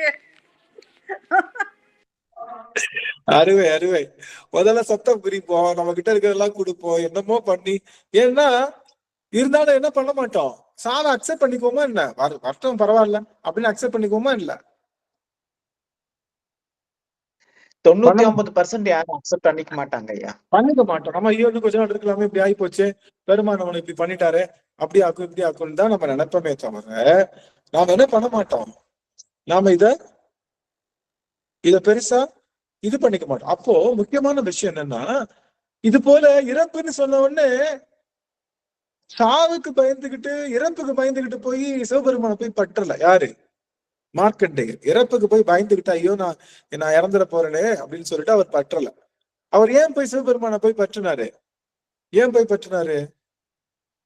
அருவை முதல்ல சத்தம் பிரிப்போம், நம்ம கிட்ட இருக்கிறதெல்லாம் கொடுப்போம், என்னமோ பண்ணி. ஏன்னா இருந்தாலும் என்ன பண்ண மாட்டோம், சாவை அக்செப்ட் பண்ணிக்கோமா என்ன? வருஷம் பரவாயில்ல அப்படின்னு அக்செப்ட் பண்ணிக்கோமா இல்ல? 99% யாரும் அக்செப்ட் பண்ணிக்க மாட்டாங்க ஐயா. பண்ணிக்க மாட்டோம். நம்ம ஐயோ கொஞ்ச நாள் இருக்கலாமே, இப்படி ஆகி போச்சு, பெருமான் நம்மளை இப்படி பண்ணிட்டாரு, அப்படி ஆக்கும் இப்படி ஆக்கும்னு தான் நம்ம நினைப்போமே தவிர நாம என்ன பண்ண மாட்டோம், நாம இத பெருசா இது பண்ணிக்க மாட்டோம். அப்போ முக்கியமான விஷயம் என்னன்னா, இது போல இறப்புன்னு சொன்ன உடனே சாவுக்கு பயந்துகிட்டு இறப்புக்கு பயந்துகிட்டு போய் சிவபெருமானை போய் பற்றல. யாரு? மார்க்கண்டேயர். இறப்புக்கு போய் பயந்துகிட்டு ஐயோ நான் இறந்துட போறேனே அப்படின்னு சொல்லிட்டு அவர் பற்றல. அவர் ஏன் போய் சிவபெருமானை போய் பற்றினாரு?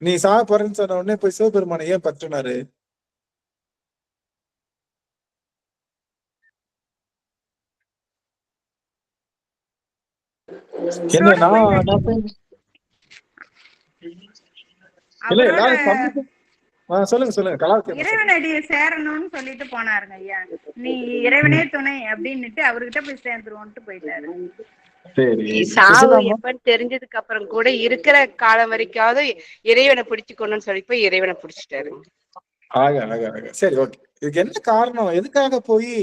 நீ சாக போறேன்னு சொன்ன உடனே போய் சிவபெருமானை ஏன் பற்றினாரு? இறைவனடியை சேரணும்னு சொல்லிட்டு போனாருங்க ஐயா. நீ இறைவனே துணை அப்படின்னுட்டு அவர்கிட்ட போய் சேர்ந்துருவோன்ட்டு போயிட்டாரு. சாவு எப்பன்னு தெரிஞ்சதுக்கு அப்புறம் கூட இருக்கிற காலம் வரைக்காவது இறைவனை பிடிச்சுக்கணும்னு சொல்லி போய் இறைவனை பிடிச்சிட்டாரு. சரி, ஓகே. இதுக்கு என்ன காரணம்? எதுக்காக போய்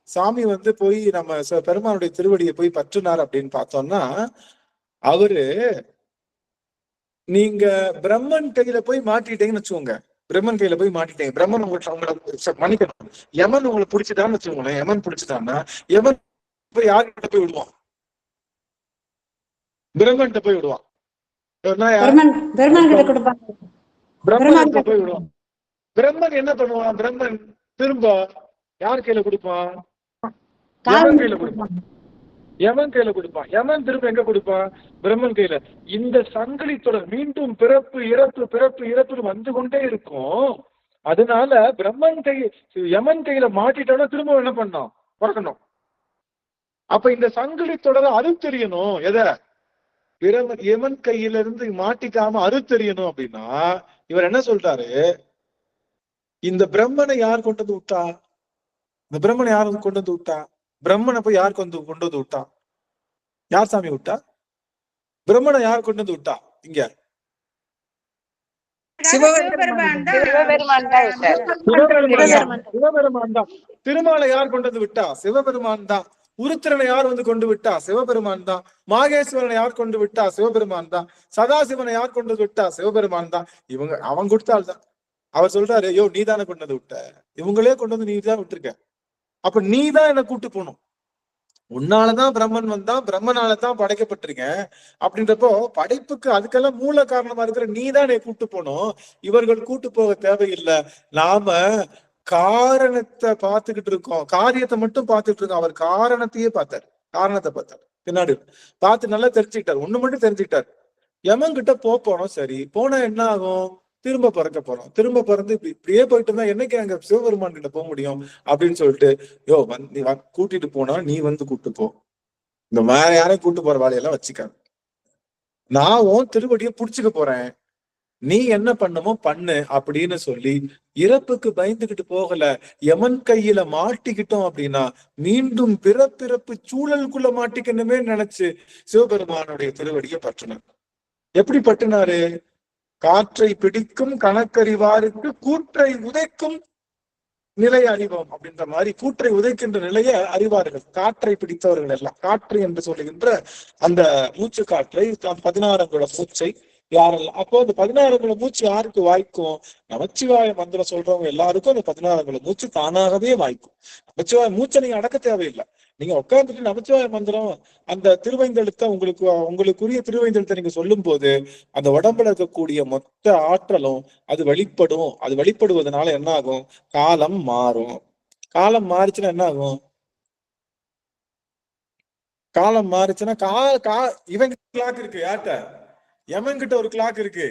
சாமி போய் நம்ம பெருமானுடைய திருவடியை போய் பற்றினார் அப்படின்னு பார்த்தோம்னா, அவரு நீங்க பிரம்மன் கையில போய் மாட்டிட்டீங்கன்னு வச்சுக்கோங்க. பிரம்மன் கையில போய் மாட்டிட்டீங்க, பிரம்மன் உங்களை மன்னிக்கணும், யமன் உங்களை பிடிச்சிட்டான்னு வச்சுக்கோங்களேன். யமன் பிடிச்சிட்டான்னா யமன் போய் யார்கிட்ட போய் விடுவான்? பிரம்மன்கிட்ட போய் விடுவான். பிரம்மன் போய் விடுவான். பிரம்மன் என்ன பண்ணுவான்? பிரம்மன் திரும்ப யார் கையில கொடுப்பான்? யமன் கையில கொடுப்பான். யமன் திரும்ப எங்க கொடுப்பான்? பிரம்மன் கையில. இந்த சங்கிலி தொடர் மீண்டும் பிறப்பு இறப்பு வந்து கொண்டே இருக்கும். அதனால யமன் கையில மாட்டிட்டோம்னா திரும்ப என்ன பண்ணோம்? பிறக்கணும். அப்ப இந்த சங்கிலி தொடர அறுத்தெறியணும். எதை? யமன் கையில இருந்து மாட்டிக்காம அறுத்தெறியணும். அப்படின்னா இவர் என்ன சொல்றாரு? இந்த பிரம்மனை யார் கொண்டு வந்து விட்டா? பிரம்மனை போய் யார் கொண்டு வந்து விட்டா? யார் சாமி விட்டா? பிரம்மனை யார் கொண்டு வந்து விட்டா? இங்க சிவபெருமான் தான். திருமாலை யார் கொண்டு வந்து விட்டா? சிவபெருமான் தான். உருத்திரனை யார் கொண்டு விட்டா? சிவபெருமான் தான். மாகேஸ்வரனை யார் கொண்டு விட்டா? சிவபெருமான் தான். சதாசிவனை யார் கொண்டு விட்டா? சிவபெருமான் தான். அவன் கொடுத்தால்தான். அவர் சொல்றாரு, ஐயோ நீ தானே கொண்டு வந்து விட்ட, இவங்களே கொண்டு வந்து நீ தான் விட்டுருக்க, அப்ப நீ தான் என்ன கூட்டு போகணும். உன்னாலதான் பிரம்மன் வந்தா, பிரம்மனாலதான் படைக்கப்பட்டிருக்கேன் அப்படின்றப்போ படைப்புக்கு அதுக்கெல்லாம் மூல காரணமா இருக்கிற நீதான் என்னை கூட்டு போனோம். இவர்கள் கூட்டு போக தேவையில்லை. நாம காரணத்தை பார்த்துக்கிட்டு இருக்கோம், காரியத்தை மட்டும் பார்த்துட்டு இருக்கோம். அவர் காரணத்தையே பார்த்தார், காரணத்தை பார்த்தார். பின்னாடி பார்த்து நல்லா தெரிஞ்சுக்கிட்டார். ஒண்ணு மட்டும் தெரிஞ்சுக்கிட்டார், யமன்கிட்ட போனோம். சரி போனா என்ன ஆகும்? திரும்ப பிறக்க போறோம். திரும்ப பிறந்து இப்படியே போயிட்டு இருந்தா என்னைக்கு அங்க சிவபெருமான் கிட்ட போக முடியும் அப்படின்னு சொல்லிட்டு, யோ நீ கூட்டிட்டு போனா நீ வந்து கூட்டு போ, இந்த வேற யாரையும் கூட்டு போற வேலையெல்லாம் வச்சுக்காது. நான் உன் திருவடியை புடிச்சுக்க போறேன், நீ என்ன பண்ணுமோ பண்ணு அப்படின்னு சொல்லி இறப்புக்கு பயந்துகிட்டு போகல. யமன் கையில மாட்டிக்கிட்டோம் அப்படின்னா மீண்டும் பிறப்பிறப்பு சூழலுக்குள்ள மாட்டிக்கணுமே நினைச்சு சிவபெருமானுடைய திருவடியை பற்றினார். எப்படி பற்றினாரு? காற்றை பிடிக்கும் கணக்கறிவாருக்கு கூற்றை உதைக்கும் நிலை அறிவோம் அப்படின்ற மாதிரி கூற்றை உதைக்கின்ற நிலையை அறிவார்கள் காற்றை பிடித்தவர்கள் எல்லாம். காற்று என்று சொல்லுகின்ற அந்த மூச்சு காற்றை 16 அங்குல மூச்சை யாரெல்லாம், அப்போ அந்த 16 அங்குல மூச்சு யாருக்கு வாய்க்கும்? நமச்சிவாய மந்திரம் சொல்றவங்க எல்லாருக்கும் அந்த 16 அங்குல மூச்சு தானாகவே வாய்க்கும். நமச்சிவாய மூச்சை நீங்க அடக்க தேவையில்லை. நீங்க உட்கார்ந்துட்டு நமச்சிவாய மந்திரம் அந்த திருவைந்தெழுத்தை உங்களுக்குரிய திருவைந்தெழுத்தை நீங்க சொல்லும் போது அந்த உடம்புல இருக்கக்கூடிய மொத்த ஆற்றலும் அது வெளிப்படும். அது வெளிப்படுவதனால என்ன ஆகும்? காலம் மாறும். காலம் மாறுச்சுன்னா என்ன ஆகும்? காலம் மாறுச்சுன்னா இவங்க கிளாக் இருக்கு, யார்கிட்ட? யமன் கிட்ட ஒரு கிளாக் இருக்கு.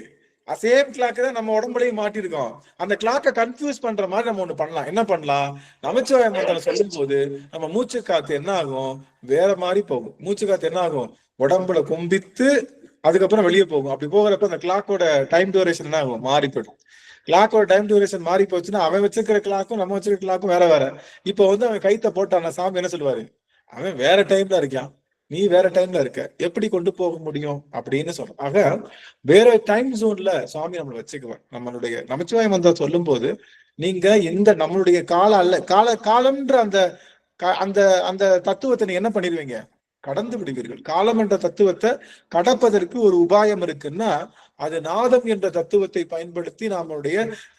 சேம் கிளாக் தான் நம்ம உடம்புலையும் மாட்டிருக்கோம். அந்த கிளாக்கை கன்ஃபியூஸ் பண்ற மாதிரி நம்ம ஒண்ணு பண்ணலாம். என்ன பண்ணலாம்? நமச்சிவாய மந்திரம் சொல்லும் போது நம்ம மூச்சு காத்து என்ன ஆகும்? வேற மாதிரி போகும். மூச்சு காத்து என்ன ஆகும்? உடம்புல கும்பித்து அதுக்கப்புறம் வெளியே போகும். அப்படி போகிறப்ப அந்த கிளாக்கோட டைம் டியூரேஷன் என்ன ஆகும்? மாறி போயிடும். கிளாக்கோட டைம் டியூரேஷன் மாறி போச்சுன்னா அவன் வச்சிருக்கிற கிளாக்கும் நம்ம வச்சிருக்கிற கிளாக்கும் வேற வேற. இப்போ அவன் கைத்த போட்டான சாமி என்ன சொல்லுவாரு? அவன் வேற டைம்ல இருக்கான், நீ வேற டைம்ல இருக்க, எப்படி கொண்டு போக முடியும் அப்படின்னு சொல்றோம். ஆக வேற டைம் ஜோன்ல சுவாமி நம்மளை வச்சுக்குவார். நம்மளுடைய நமச்சிவாய மந்திரம் சொல்லும் போது நீங்க இந்த நம்மளுடைய காலம்ன்ற அந்த அந்த அந்த தத்துவத்தை நீங்க என்ன பண்ணிடுவீங்க? கடந்து விடுவீர்கள். காலம் என்ற தத்துவத்தை கடப்பதற்கு ஒரு உபாயம் இருக்குன்னா அது நாதம் என்ற தத்துவத்தை பயன்படுத்தி நம்மளுடைய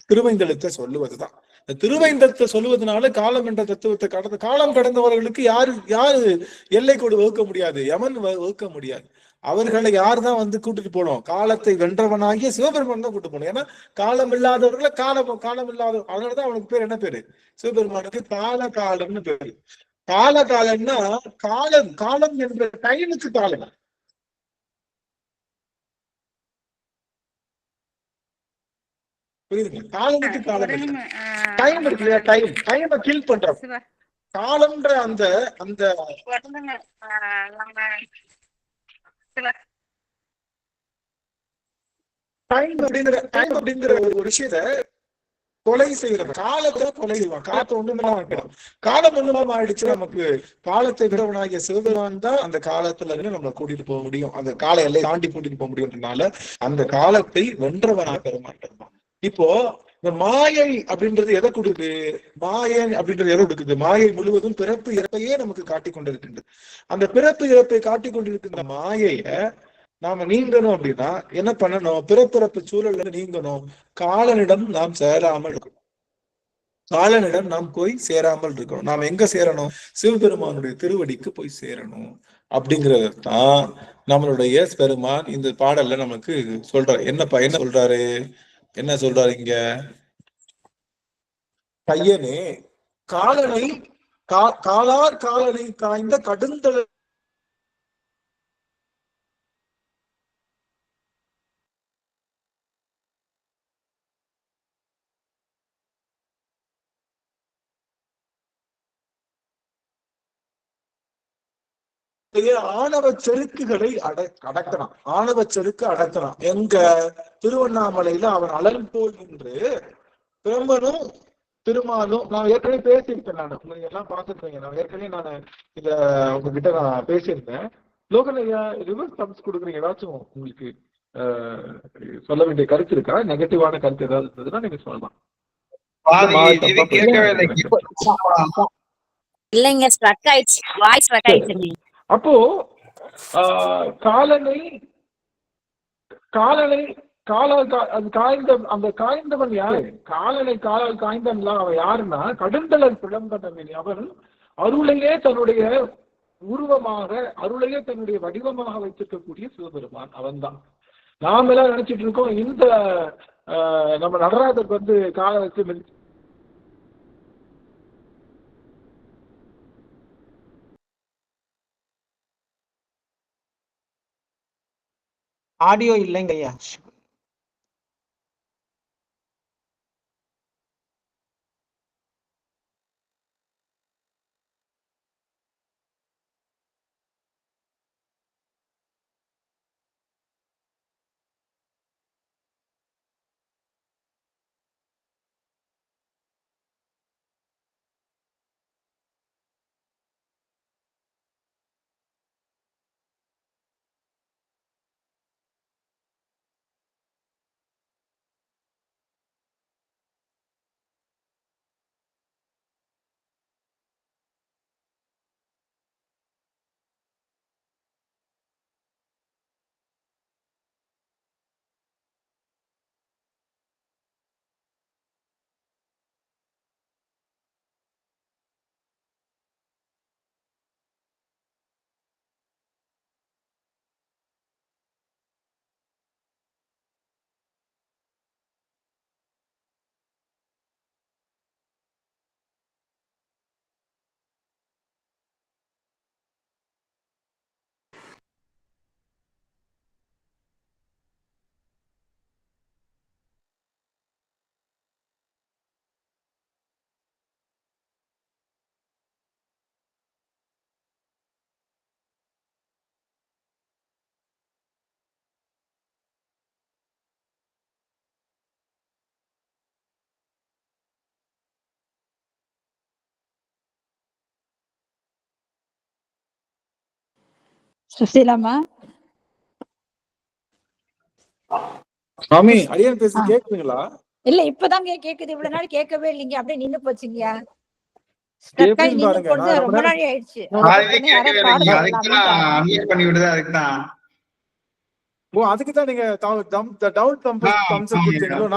திருவைந்தெழுத்தை சொல்லுவதுதான். திருவைந்தத்தை சொல்லுவதனால காலம் என்ற தத்துவத்தை காலம் கடந்தவர்களுக்கு யாரு எல்லை கோடு வகுக்க முடியாது, யமன் வகுக்க முடியாது. அவர்களை யார் தான் கூட்டிட்டு போனோம்? காலத்தை வென்றவனாகிய சிவபெருமான் தான் கூட்டு போனோம். ஏன்னா காலம் இல்லாதவர்களை காலம் இல்லாத, அதனாலதான் அவனுக்கு பேர் என்ன பேரு? சிவபெருமானுக்கு காலம்னு பேரு. காலம்னா காலம் என்ற டைமுக்கு காலம். புரியுதுங்க? காலத்துக்கு காலம், டைம் இருக்கு இல்லையா? டைமை கில் பண்ற காலம்ன்ற அந்த அந்த டைம் அப்படிங்கிற ஒரு விஷயத்த கொலை செய்யறது. காலத்தை கொலை செய்வான். காலத்தை ஒண்ணுமெல்லாம் வைக்கணும். காலம் ஒண்ணுமா ஆயிடுச்சு. நமக்கு காலத்தை விடவனாகிய சிவபெருமான் தான் அந்த காலத்துல இருந்து நம்மளை கூட்டிட்டு போக முடியும். அந்த கால எல்லை தாண்டி கூட்டிட்டு போக முடியும்ன்றனால அந்த காலத்தை வென்றவனாக பெருமான். இப்போ இந்த மாயை அப்படின்றது எதை கொடுக்குது? மாயை அப்படின்றது எதை கொடுக்குது? மாயை முழுவதும் பிறப்பு இறப்பையே நமக்கு காட்டிக் கொண்டிருக்கின்றது. அந்த பிறப்பு இறப்பை காட்டிக் கொண்டிருக்கின்ற மாயைய நாம நீங்கணும் அப்படின்னா என்ன பண்ணணும்? பிறப்பிறப்பு சூழல்ல நீங்கணும். காலனிடம் நாம் சேராமல் இருக்கணும். காலனிடம் நாம் போய் சேராமல் இருக்கணும். நாம் எங்க சேரணும்? சிவபெருமானுடைய திருவடிக்கு போய் சேரணும். அப்படிங்கறதான் நம்மளுடைய பெருமான் இந்த பாடல்ல நமக்கு சொல்றாரு. என்ன சொல்றாரு? என்ன சொல்றாரு இங்க? பையனே காலனை காலனை காய்ந்த கடுந்தல ஆணவ செருக்குகளை அடக்கலாம். ஆணவ செருக்கு அடக்கலாம். எங்க? திருவண்ணாமலையில அவன் அலல் போல் என்று பிரம்மனும் திருமாலும், நான் ஏற்கனவே பேசியிருக்கேன். நீங்க எல்லாம் பார்த்துருக்கீங்க. நான் ஏற்கனவே இத உங்ககிட்ட நான் பேசியிருந்தேன். லோகனையா ரிவர்ஸ் சப்ஸ் கொடுக்குறீங்க. ஏதாச்சும் உங்களுக்கு சொல்ல வேண்டிய கருத்து இருக்கா? நெகட்டிவான கருத்து ஏதாவது இருந்ததுன்னா நீங்க சொல்லலாம். இல்லைங்க, ஸ்ட்ரக் ஆயிடுச்சு, வாய்ஸ் ஸ்ட்ரக் ஆயிடுச்சு. அப்போ காலனை காய்ந்தவன் யாரு? காலனை காலால் காய்ந்தவன் அவன் யாருன்னா கடுந்தலர் பிளம்பனவன். அவன் அருளையே தன்னுடைய உருவமாக அருளையே தன்னுடைய வடிவமாக வைத்திருக்கக்கூடிய சிவபெருமான் அவன்தான். நாம எல்லாம் நினைச்சிட்டு இருக்கோம் இந்த நம்ம நடராஜருக்கு வந்து காலை வச்சு ஆடியோ இல்லைங்க ஐயா. சுசீலாமா, சாமி அடியன் பேசி கேக்குதுங்களா? இல்ல இப்பதாங்க கேக்குது. இவ்வளவு நாள் கேட்கவே இல்லைங்க, அப்படியே நின்னு போச்சுங்க. எப்படின்னு பாருங்க. நான் ரொம்ப நாள் ஆயிடுச்சு. அதுக்குதான் நீங்க கொடுத்தீங்களோ?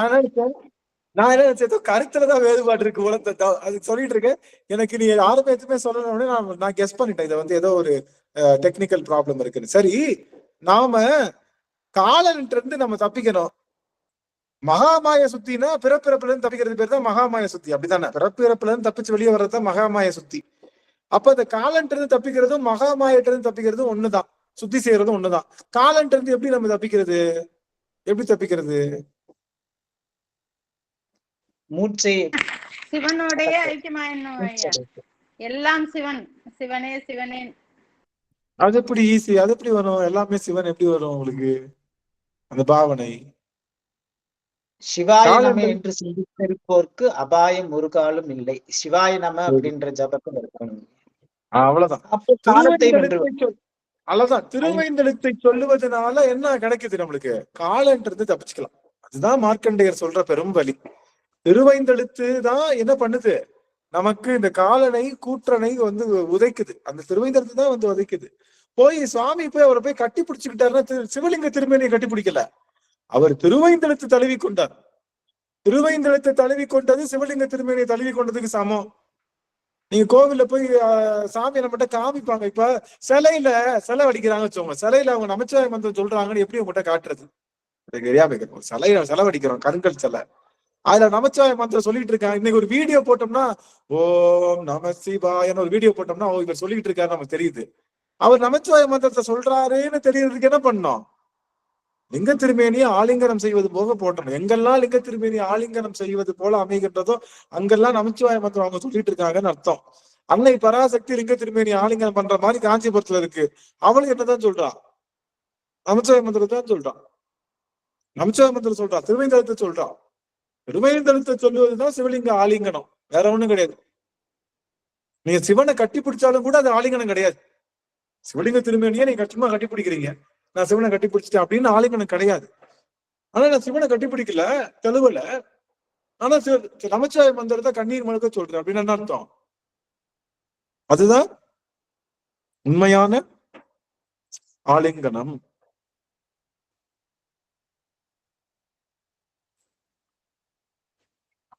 நான் என்ன நினைச்சேன் கருத்துலதான் வேறுபாடு இருக்கு போல அதுக்கு சொல்லிட்டு இருக்கேன். எனக்கு நீ ஆரம்பமே சொல்லணும்னு நான் கெஸ் பண்ணிட்டேன். இதை வந்து ஏதோ ஒரு டெக்னிக்கல் ப்ராப்ளம் இருக்குன்னு. சரி, நாம காலன்ட்டு இருந்து நம்ம தப்பிக்கணும். மகாமாய சுத்தினா பிறப்பிறப்புல இருந்து தப்பிக்கிறது பேர் தான் மகாமாய சுத்தி, அப்படித்தானே? பிறப்பிறப்புல இருந்து தப்பிச்சு வெளியே வர்றதுதான் மகாமாய சுத்தி. அப்ப அந்த காலன்ட்டு இருந்து தப்பிக்கிறதும் மகாமாயிட்ட இருந்து தப்பிக்கிறதும் ஒண்ணுதான், சுத்தி செய்யறதும் ஒண்ணுதான். காலன்ட்டு இருந்து எப்படி நம்ம தப்பிக்கிறது? எப்படி தப்பிக்கிறது? மூச்சை சிவனோடைய ஐக்கியமாயிடணும் ஐயா. எல்லாம் சிவன், சிவனே சிவனே. அது எப்படி ஈஸி? அது எப்படி வரும்? எல்லாமே சிவன் எப்படி வரும் உங்களுக்கு அந்த பாவனை? சிவாய நம என்று சிந்தித்திருப்போருக்கு அபாயம் ஒரு காலம் இல்லை. சிவாய நம அப்படின்ற ஜபத்தில் இருக்கணும். அவ்வளவுதான். அவ்வளவுதான். திருவைந்தெழுத்தை சொல்லுவதனால என்ன கிடைக்குது நம்மளுக்கு? காலன்றது தப்பிச்சுக்கலாம். அதுதான் மார்க்கண்டேயர் சொல்ற பெரும் வழி. திருவைந்தெழுத்து தான் என்ன பண்ணுது? நமக்கு இந்த காலனை கூற்றனை வந்து உதைக்குது. அந்த திருவைந்தெழுத்து தான் வந்து உதைக்குது. போய் சுவாமி போய் அவரை போய் கட்டி பிடிச்சுக்கிட்டாருன்னா சிவலிங்க திருமேனியை கட்டி பிடிக்கல, அவர் திருவைந்தெழுத்து தழுவி கொண்டார். திருவைந்தெழுத்தை தழுவி கொண்டது சிவலிங்க திருமேனியை தழுவி கொண்டதுக்கு சமம். நீங்க கோவில்ல போய் சாமி நம்மகிட்ட காமிப்பாங்க. இப்ப சிலை வடிக்கிறாங்கன்னு வச்சோங்க, சிலையில அவங்க நமச்சிவாய மந்திரம் சொல்றாங்கன்னு எப்படி உங்ககிட்ட காட்டுறது? சிலை வடிக்கிறோம், கருங்கல் சிலை, அதுல நமச்சிவாய மந்திரம் சொல்லிட்டு இருக்காங்க. இன்னைக்கு ஒரு வீடியோ போட்டோம்னா ஓம் நம சிவாயன்னு ஒரு வீடியோ போட்டோம்னா இவர் சொல்லிட்டு இருக்காரு நமக்கு தெரியுது. அவர் நமச்சிவாய மந்திரத்தை சொல்றாருன்னு தெரியறதுக்கு என்ன பண்ணோம்? லிங்க திருமேனியை ஆலிங்கனம் செய்வது போக போட்டணும். எங்கெல்லாம் லிங்க திருமேனியை ஆலிங்கனம் செய்வது போல அமைகின்றதோ அங்கெல்லாம் நமச்சிவாய மந்திரம் அவங்க சொல்லிட்டு இருக்காங்கன்னு அர்த்தம். அன்னை பராசக்தி லிங்க திருமேனியை ஆலிங்கனம் பண்ற மாதிரி காஞ்சிபுரத்துல இருக்கு. அவளுக்கு என்னதான் சொல்றான்? நமச்சிவாய மந்திரத்தை தான் சொல்றான். நமச்சிவாய மந்திரம் சொல்றான், திருவைந்தெழுத்தை சொல்றான். திருவைந்தெழுத்தை சொல்லுவதுதான் சிவலிங்க ஆலிங்கனம், வேற ஒண்ணும் கிடையாது. நீங்க சிவனை கட்டி பிடிச்சாலும் கூட அது ஆலிங்கனம் கிடையாது. சிவலிங்க திருமேனியை நீங்க சும்மா கட்டி பிடிக்கிறீங்க, நான் சிவனை கட்டி பிடிச்சிட்டேன் அப்படின்னு ஆலிங்கனம் கிடையாது. ஆனா நான் சிவனை கட்டி பிடிக்கல, தெளிவல, ஆனா நமச்சிவாய மந்திரத்தை கண்ணீர் மழுக்க சொல்றேன் அப்படின்னு என்ன அர்த்தம்? அதுதான் உண்மையான ஆலிங்கனம்.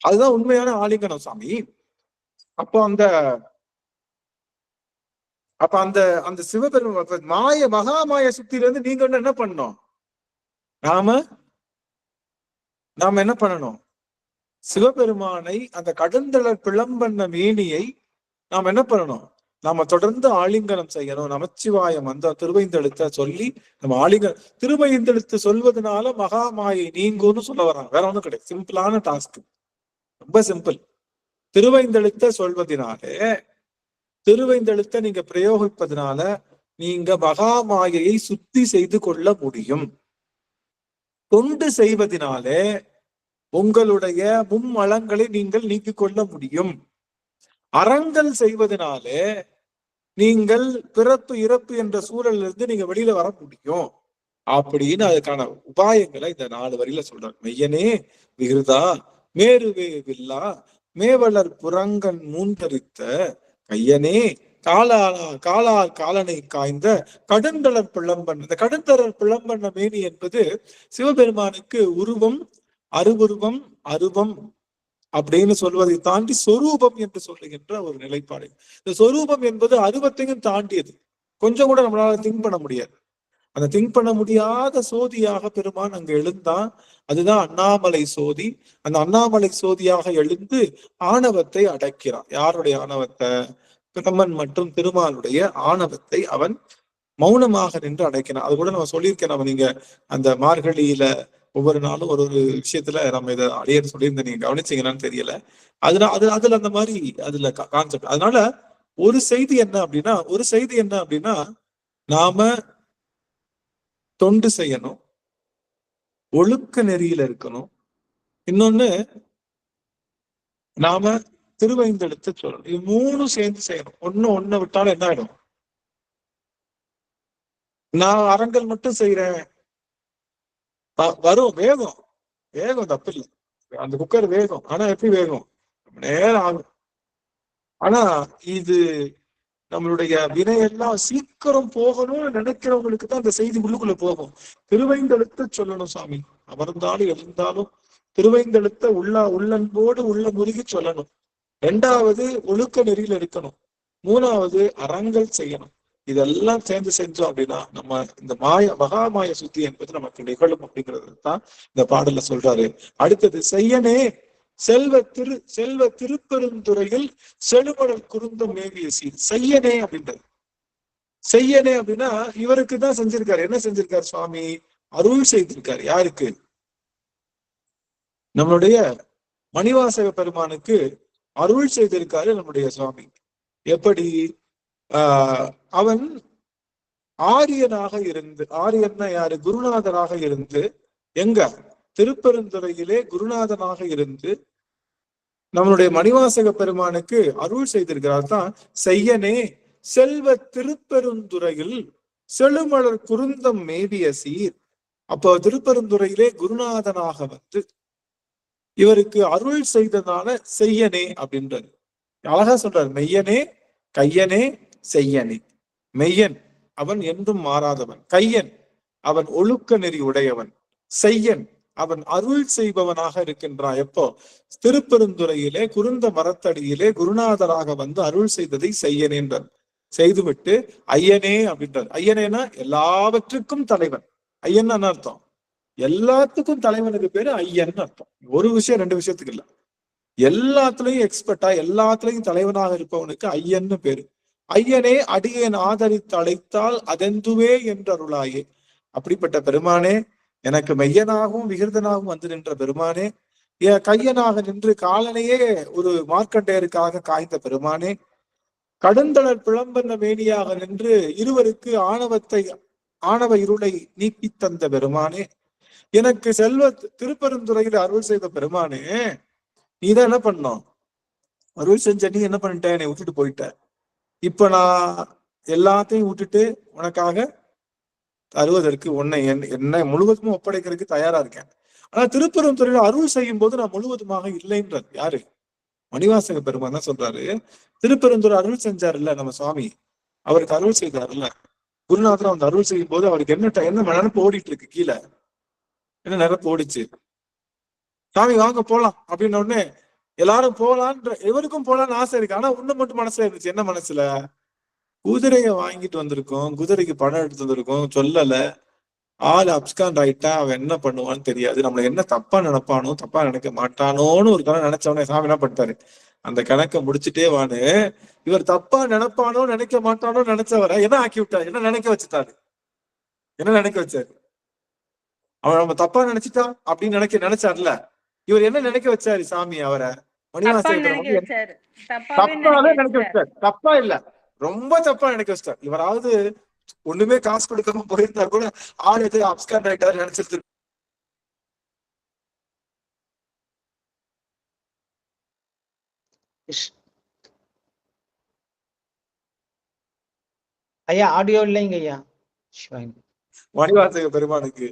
அதுதான் உண்மையான ஆலிங்கனம் சாமி. அப்போ அந்த அப்ப அந்த அந்த சிவபெருமான் மகாமாய சுத்தில இருந்து நீங்க என்ன பண்ணணும்? நாம என்ன பண்ணணும்? சிவபெருமானை அந்த கடுந்தளர் பிளம்பண்ண மேனியை நாம் என்ன பண்ணணும்? நாம தொடர்ந்து ஆலிங்கனம் செய்யணும். நமச்சிவாயம் அந்த திருவைந்தெழுத்த சொல்லி நம்ம ஆலிங்கனம் திருவைந்தெழுத்து சொல்வதனால மகாமாயை நீங்கும்னு சொல்ல வர்றாங்க. வேற ஒண்ணும் கிடையாது. சிம்பிளான டாஸ்க், ரொம்ப சிம்பிள். திருவைந்தெழுத்த சொல்வதனாலே, திருவைந்தெழுத்த நீங்க பிரயோகிப்பதனால நீங்க மகாமாயையை சுத்தி செய்து கொள்ள முடியும். தொண்டு செய்வதனாலே உங்களுடைய மும்மலங்களை நீங்கள் நீக்கிக் கொள்ள முடியும். அறங்கள் செய்வதனாலே நீங்கள் பிறப்பு இறப்பு என்ற சூழலிலிருந்து நீங்க வெளியில வர முடியும் அப்படின்னு அதுக்கான உபாயங்களை இந்த 4 வரியில சொல்றாங்க. மெய்யனே விகிருதா மேருவே வில்லா மேவலர் புறங்கன் மூன்றரித்த கையனே காலார் காலனை காய்ந்த கடுந்தளர் பிளம்பன். இந்த கடுந்தளர் பிளம்பண்ண மேனி என்பது சிவபெருமானுக்கு உருவம், அருவுருவம், அருவம் அப்படின்னு சொல்வதை தாண்டி சொரூபம் என்று சொல்லுகின்ற ஒரு நிலைப்பாடு. இந்த சொரூபம் என்பது அருவத்தையும் தாண்டியது. கொஞ்சம் கூட நம்மளால திங்க் பண்ண முடியாது. அந்த திங்க் பண்ண முடியாத சோதியாக பெருமான் அங்க எழுந்தான். அதுதான் அண்ணாமலை சோதி. அந்த அண்ணாமலை சோதியாக எழுந்து ஆணவத்தை அடக்கிறான். யாருடைய ஆணவத்தை? பிரம்மன் மற்றும் திருமாலுடைய ஆணவத்தை அவன் மௌனமாக நின்று அடைக்கிறான். அது கூட நம்ம சொல்லியிருக்கேன். நம்ம நீங்க அந்த மார்கழியில ஒவ்வொரு நாளும் ஒரு ஒரு விஷயத்துல நம்ம இதை அடையன்னு சொல்லியிருந்தேன். நீங்க கவனிச்சீங்கன்னு தெரியல. அதுல அந்த மாதிரி அதுல கான்செப்ட். அதனால ஒரு செய்தி என்ன அப்படின்னா நாம தொண்டு செய்யணும், ஒழுக்க நெறியில இருக்கணும். இன்னொன்னு நாம திருவைந்தெழுத்து சொல்லணும். இது 3 சேர்ந்து செய்யணும். ஒண்ணு விட்டாலும் என்ன ஆயிடும்? நான் அறங்கள் மட்டும் செய்யறேன், வரும் வேகம் தப்பு இல்லை. அந்த குக்கர் வேகம். ஆனா எப்படி வேகம்? நேரம் ஆகும். ஆனா இது நம்மளுடைய வினையெல்லாம் சீக்கிரம் போகணும்னு நினைக்கிறவங்களுக்கு தான் அந்த செய்தி உள்ளுக்குள்ள போகும். திருவைந்தெழுத்த சொல்லணும் சாமி. அமர்ந்தாலும் எழுந்தாலும் திருவைந்தெழுத்த உள்ளன்போடு உள்ள முருகி சொல்லணும். 2வது ஒழுக்க நெறியில இருக்கணும். 3வது அறங்கள் செய்யணும். இதெல்லாம் சேர்ந்து செஞ்சோம் அப்படின்னா நம்ம இந்த மகாமாய சுத்தி என்பது நமக்கு நிகழும் அப்படிங்கிறது தான் இந்த பாடல்ல சொல்றாரு. அடுத்தது செய்யனே செல்வ திருப்பெருந்துறையில் செழுமடல் குருந்தம் மேவிய சீர். செய்யனே அப்படின்றது. செய்யனே அப்படின்னா இவருக்கு தான் செஞ்சிருக்காரு. என்ன செஞ்சிருக்காரு சுவாமி? அருள் செய்திருக்காரு. யாருக்கு? நம்மளுடைய மணிவாசக பெருமானுக்கு அருள் செய்திருக்காரு நம்முடைய சுவாமி. எப்படி? அவன் ஆரியனாக இருந்து, ஆரியன்னா யாரு? குருநாதனாக இருந்து, எங்க? திருப்பெருந்துறையிலே குருநாதனாக இருந்து நம்மளுடைய மணிவாசக பெருமானுக்கு அருள் செய்திருக்கிறார். தான் செய்யனே செல்வ திருப்பெருந்துறையில் செழுமலர் குருந்தம் மேவிய சீர். அப்போ திருப்பெருந்துறையிலே குருநாதனாக வந்து இவருக்கு அருள் செய்ததால செய்யனே அப்படின்றது அழகா சொல்றாரு. மெய்யனே கையனே செய்யனே. மெய்யன் அவன் என்றும் மாறாதவன். கையன் அவன் ஒழுக்க நெறி உடையவன். செய்யன் அவன் அருள் செய்பவனாக இருக்கின்றான். எப்போ? திருப்பெருந்துறையிலே குருந்த மரத்தடியிலே குருநாதராக வந்து அருள் செய்ததை செய்யனே என்றார். செய்துவிட்டு ஐயனே அப்படின்றார். ஐயனேனா எல்லாவற்றுக்கும் தலைவன். ஐயன் அர்த்தம் எல்லாத்துக்கும் தலைவனுக்கு பேரு ஐயன் அர்த்தம். ஒரு விஷயம் 2 விஷயத்துக்கு இல்ல, எல்லாத்துலயும் எக்ஸ்பர்ட்டா எல்லாத்துலயும் தலைவனாக இருப்பவனுக்கு ஐயன்னு பேரு. ஐயனே அடியேன் ஆதரித்து அழைத்தால் அதெந்துவே என்றருளாயே. அப்படிப்பட்ட பெருமானே, எனக்கு மெய்யனாகவும் விகிருதனாகவும் வந்து நின்ற பெருமானே, கையனாக நின்று காலனையே ஒரு மார்க்கண்டேயருக்காக காய்ந்த பெருமானே, கடுந்தளர் பிளம்பண்ண மேனியாக நின்று இருவருக்கு ஆணவ இருளை நீக்கி தந்த பெருமானே, எனக்கு செல்வ திருப்பெருந்துறையில அருள் செய்த பெருமானே, நீதான் என்ன பண்ணோம்? அருள் செஞ்ச நீ என்ன பண்ணிட்ட? என்னை விட்டுட்டு போயிட்ட. இப்ப நான் எல்லாத்தையும் விட்டுட்டு உனக்காக தருவதற்கு உன்னை என்ன முழுவதும் ஒப்படைக்கிறதுக்கு தயாரா இருக்கேன். ஆனா திருப்பெருந்துறையில அருள் செய்யும் போது நான் முழுவதுமாக இல்லைன்றது யாரு? மணிவாசக பெருமான் தான் சொல்றாரு. திருப்பெருந்துறை அருள் செஞ்சாருல்ல நம்ம சுவாமி, அவருக்கு அருள் செய்தாருல்ல குருநாதர். அந்த அருள் செய்யும் போது அவருக்கு என்ன நினைப்பு ஓடிட்டு இருக்கு? கீழே என்ன நினைப்பு ஓடிச்சு? சாமி வாங்க போலாம் அப்படின்ன உடனே எல்லாரும் போலான்ற, இவருக்கும் போலான்னு ஆசை இருக்கு. ஆனா ஒண்ணு மட்டும் மனசுல இருந்துச்சு. என்ன மனசுல? குதிரைய வாங்கிட்டு வந்திருக்கோம், குதிரைக்கு பணம் எடுத்து வந்திருக்கோம், சொல்லல. ஆள் அப்ஸ்காண்ட் ஆயிட்டா அவன் என்ன பண்ணுவான்னு தெரியாது. நம்மள என்ன தப்பா நினைப்பானோ தப்பா நினைக்க மாட்டானோன்னு ஒரு கணக்கு நினைச்சவனே சாமி என்ன பண்ணிட்டாரு, அந்த கணக்கை முடிச்சுட்டே வான்னு இவர் தப்பா நினைப்பானோ நினைக்க மாட்டானோ நினைச்சவரை என்ன ஆக்கி விட்டாரு, என்ன நினைக்க வச்சுட்டாரு, என்ன நினைக்க வச்சாரு. அவன் நம்ம தப்பா நினைச்சிட்டா அப்படின்னு நினைச்சார்ல, இவர் என்ன நினைக்க வச்சாரு சாமி அவரை, மணிவாசகர் தப்பாவே நினைக்க வச்சாரு. தப்பா இல்ல, ரொம்ப தப்பா நினைக்க வச்சிட்டார். இவராவது ஒண்ணுமே காசு கொடுக்காம போயிருந்தா கூட ஆள் எது அப்ஸ்காண்ட் ஆயிட்டாரு நினைச்சிட்டு. ஐயா ஆடியோ இல்லைங்க ஐயா. மணிவாசக பெருமானுக்கு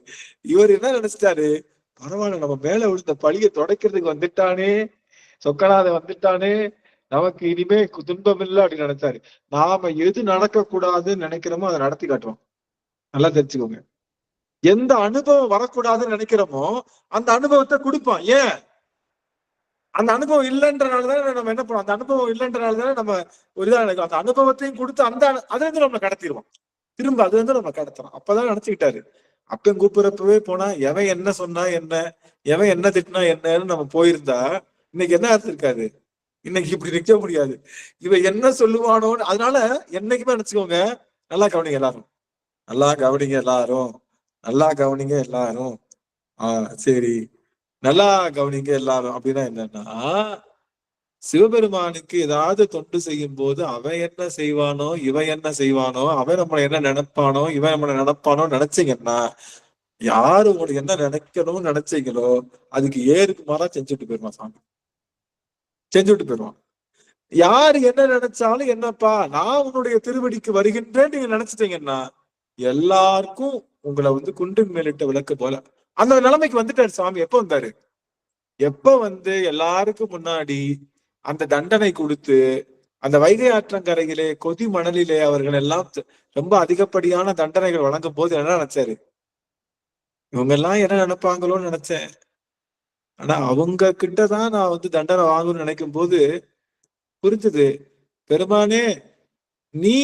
இவர் என்ன நினைச்சிட்டாரு, பரவாயில்ல நம்ம மேல விழுந்த பழிய துடைக்கிறதுக்கு வந்துட்டானே, சொக்கநாத வந்துட்டானே, நமக்கு இனிமே துன்பம் இல்லை அப்படின்னு நினைச்சாரு. நாம எது நடக்க கூடாதுன்னு நினைக்கிறோமோ அதை நடத்தி காட்டுறோம். நல்லா தெரிஞ்சுக்கோங்க. எந்த அனுபவம் வரக்கூடாதுன்னு நினைக்கிறோமோ அந்த அனுபவத்தை கொடுப்பான். ஏன் அந்த அனுபவம் இல்லைன்றனாலதானே நம்ம என்ன பண்ணுவோம், அந்த அனுபவம் இல்லைன்றனாலதானே நம்ம ஒரு இதா நினைக்கிறோம். அந்த அனுபவத்தையும் கொடுத்து அதுல இருந்து நம்ம கடத்திடுவோம், திரும்ப அது வந்து நம்ம கடத்துறோம். அப்பதான் நினைச்சுக்கிட்டாரு. அப்பன் கூப்பிடுறப்பவே போனா எவன் என்ன சொன்னா என்ன, எவன் என்ன திட்டினா என்னன்னு நம்ம போயிருந்தா இன்னைக்கு என்ன அர்த்தம் இருக்காது, இன்னைக்கு இப்படி நிக்க முடியாது. இவன் என்ன சொல்லுவானோன்னு. அதனால என்னைக்குமே நினைச்சுக்கோங்க, நல்லா கவனிங்க எல்லாரும், நல்லா கவனிங்க எல்லாரும், நல்லா கவனிங்க எல்லாரும். சரி, நல்லா கவனிங்க எல்லாரும். அப்படின்னா என்னன்னா, சிவபெருமானுக்கு ஏதாவது தொண்டு செய்யும் போது அவன் என்ன செய்வானோ இவன் என்ன செய்வானோ, அவன் நம்மளை என்ன நினைப்பானோ இவன் நம்மளை நினைப்பானோ நினைச்சீங்கன்னா, யாரு உங்களுக்கு என்ன நினைக்கணும்னு நினைச்சீங்களோ அதுக்கு ஏருக்கு மாறா செஞ்சுட்டு போயிருவான் சாமி, செஞ்சுட்டு போயிருவான். யாரு என்ன நினைச்சாலும் என்னப்பா நான் உன்னுடைய திருவடிக்கு வருகின்றேன்னு நீங்க நினைச்சிட்டீங்கன்னா எல்லாருக்கும் உங்களை வந்து குண்டின் மேலிட்ட விளக்கு போல அந்த நிலைமைக்கு வந்துட்டாரு சாமி. எப்ப வந்தாரு, எப்ப வந்து எல்லாருக்கும் முன்னாடி அந்த தண்டனை கொடுத்து அந்த வைகை ஆற்றங்கரையிலே கொதி மணலிலே அவர்கள் எல்லாம் ரொம்ப அதிகப்படியான தண்டனைகள் வழங்கும் போது என்ன நினைச்சாரு, இவங்க எல்லாம் என்ன நினைப்பாங்களோன்னு நினைச்சேன், ஆனா அவங்க கிட்டதான் நான் வந்து தண்டனை வாங்கணும்னு நினைக்கும் போது புரிஞ்சது, பெருமானே நீ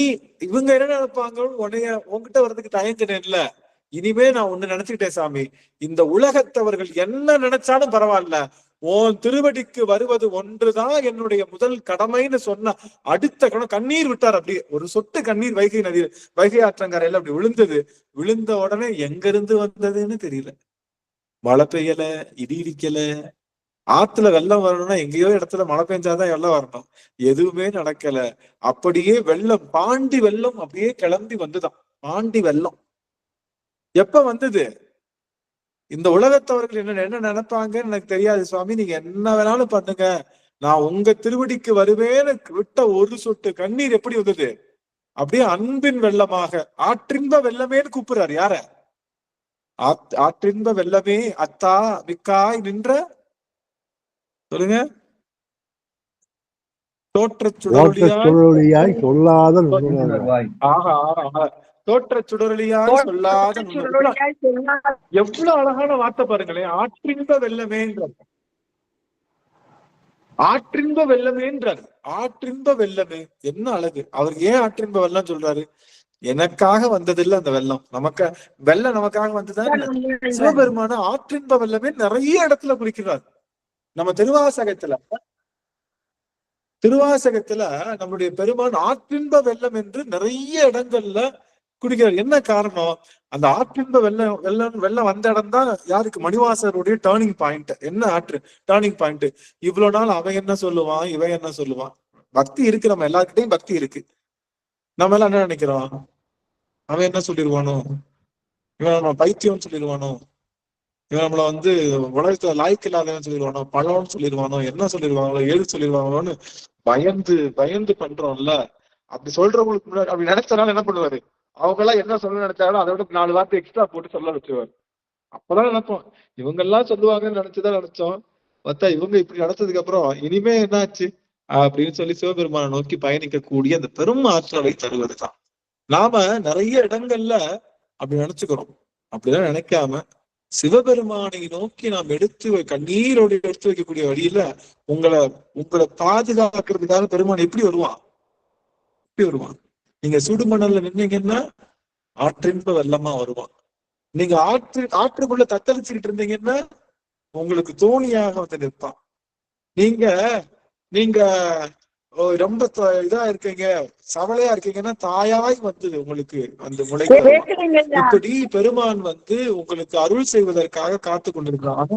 இவங்க என்ன நினைப்பாங்கன்னு உன்கிட்ட வர்றதுக்கு தயங்கினேன்ல, இனிமே நான் ஒண்ணு நினைச்சுக்கிட்டேன் சாமி, இந்த உலகத்தவர்கள் என்ன நினைச்சாலும் பரவாயில்ல, உன் திருவடிக்கு வருவது ஒன்றுதான் என்னுடைய முதல் கடமைன்னு சொன்ன அடுத்த கண்ணீர் விட்டார். அப்படி ஒரு சொட்டு கண்ணீர் வைகை ஆற்றங்கரையில அப்படி விழுந்தது. விழுந்த உடனே எங்க இருந்து வந்ததுன்னு தெரியல, மழை பெய்யல, இடி இடிக்கல, ஆத்துல வெள்ளம் வரணும்னா எங்கேயோ இடத்துல மழை பெஞ்சாதான் வெள்ளம் வரணும், எதுவுமே நடக்கல. அப்படியே வெள்ளம், பாண்டி வெள்ளம் அப்படியே கிளம்பி வந்துதான். பாண்டி வெள்ளம் எப்ப வந்தது, இந்த உலகத்தவர்கள் என்ன நினைப்பாங்கன்னு எனக்கு தெரியாது சுவாமி, நீங்க என்ன வேணாலும் பண்ணுங்க, நான் உங்க திருவடிக்கு வருவேன்னு விட்ட ஒரு சொட்டு கண்ணீர் எப்படி வந்தது, அப்படியே அன்பின் வெள்ளமாக ஆற்றின்ப வெள்ளமேன்னு கூப்பிடுறாரு. யார, ஆற்றின்ப வெள்ளமே அத்தா மிக்காய் நின்ற சொல்லுங்க, தோற்ற சுடரொளியாய் சொல்லாத தோற்ற சுடரொளியாய் சொல்லாத எவ்வளவு அழகான வார்த்தை பாருங்களேன். ஆற்றின்ப வெள்ளமேன்றார், ஆற்றின்ப வெள்ளமேன்றார், ஆற்றின்ப வெள்ளமே என்ன அழகு. அவர் ஏன் ஆற்றின்ப வெள்ளம் சொல்றாரு, எனக்காக வந்ததில்லை அந்த வெள்ளம், வெள்ளம் நமக்காக வந்ததுதான். சிவபெருமான ஆற்றின்ப வெள்ளமே நிறைய இடத்துல குறிக்கிறார். நம்ம திருவாசகத்துல நம்முடைய பெருமான் ஆற்றின்ப வெள்ளம் என்று நிறைய இடங்கள்ல குடிக்கிறார். என்ன காரணம், அந்த ஆற்றின்ப வெள்ளம் வந்த இடம் தான் யாருக்கு, மணிவாசகருடைய டேர்னிங் பாயிண்ட். என்ன டேர்னிங் பாயிண்ட், இவ்வளவு நாள் அவன் என்ன சொல்லுவான் இவன் என்ன சொல்லுவான், பக்தி இருக்கு, நம்ம எல்லாருக்கிட்டையும் பக்தி இருக்கு, நம்ம எல்லாம் என்ன நினைக்கிறோம், அவன் என்ன சொல்லிடுவானோ, இவன் நம்ம பைத்தியம்னு சொல்லிடுவானோ, இவன் நம்மள வந்து உலகத்துல லாய்க்கு இல்லாதவன்னு சொல்லிடுவானோ, பழம்னு சொல்லிடுவானோ, என்ன சொல்லிடுவாங்களோ, ஏழு சொல்லிடுவாங்களோன்னு பயந்து பண்றோம்ல. அப்படி சொல்றவங்களுக்கு முன்னாடி அப்படி நினைச்சனால என்ன பண்ணுவாரு, அவங்க எல்லாம் என்ன சொல்ல நினைச்சாலும் அதை விட 4 வார்த்தை எக்ஸ்ட்ரா போட்டு சொல்ல வச்சுருவாரு. அப்பதான் நினைப்போம் இவங்க எல்லாம் சொல்லுவாங்கன்னு நினைச்சுதான் நினைச்சோம், பார்த்தா இவங்க இப்படி நடத்ததுக்கு அப்புறம் இனிமே என்னாச்சு அப்படின்னு சொல்லி சிவபெருமானை நோக்கி பயணிக்கக்கூடிய அந்த பெரும் ஆற்றலை தருவதுதான். நாம நிறைய இடங்கள்ல அப்படி நினைச்சுக்கிறோம். அப்படிதான் நினைக்காம சிவபெருமானை நோக்கி நாம் கண்ணீரோடு எடுத்து வைக்கக்கூடிய வழியில உங்களை பாதுகாக்கிறதுக்காக பெருமான் எப்படி வருவான், நீங்க சுடுமணல்ல நின்னீங்கன்னா ஆற்றின்ப வெள்ளமா வருவான். நீங்க ஆற்றுக்குள்ள தத்தளிச்சுக்கிட்டு இருந்தீங்கன்னா உங்களுக்கு தோணியாக வந்து நிற்பான். நீங்க நீங்க ரொம்ப இதா இருக்கீங்க, சவலையா இருக்கீங்கன்னா தாயாய் வந்து உங்களுக்கு அந்த முளைக்க வருவான். கேக்குதுங்கய்யா. இப்படி பெருமான் வந்து உங்களுக்கு அருள் செய்வதற்காக காத்து கொண்டிருக்கிறான்.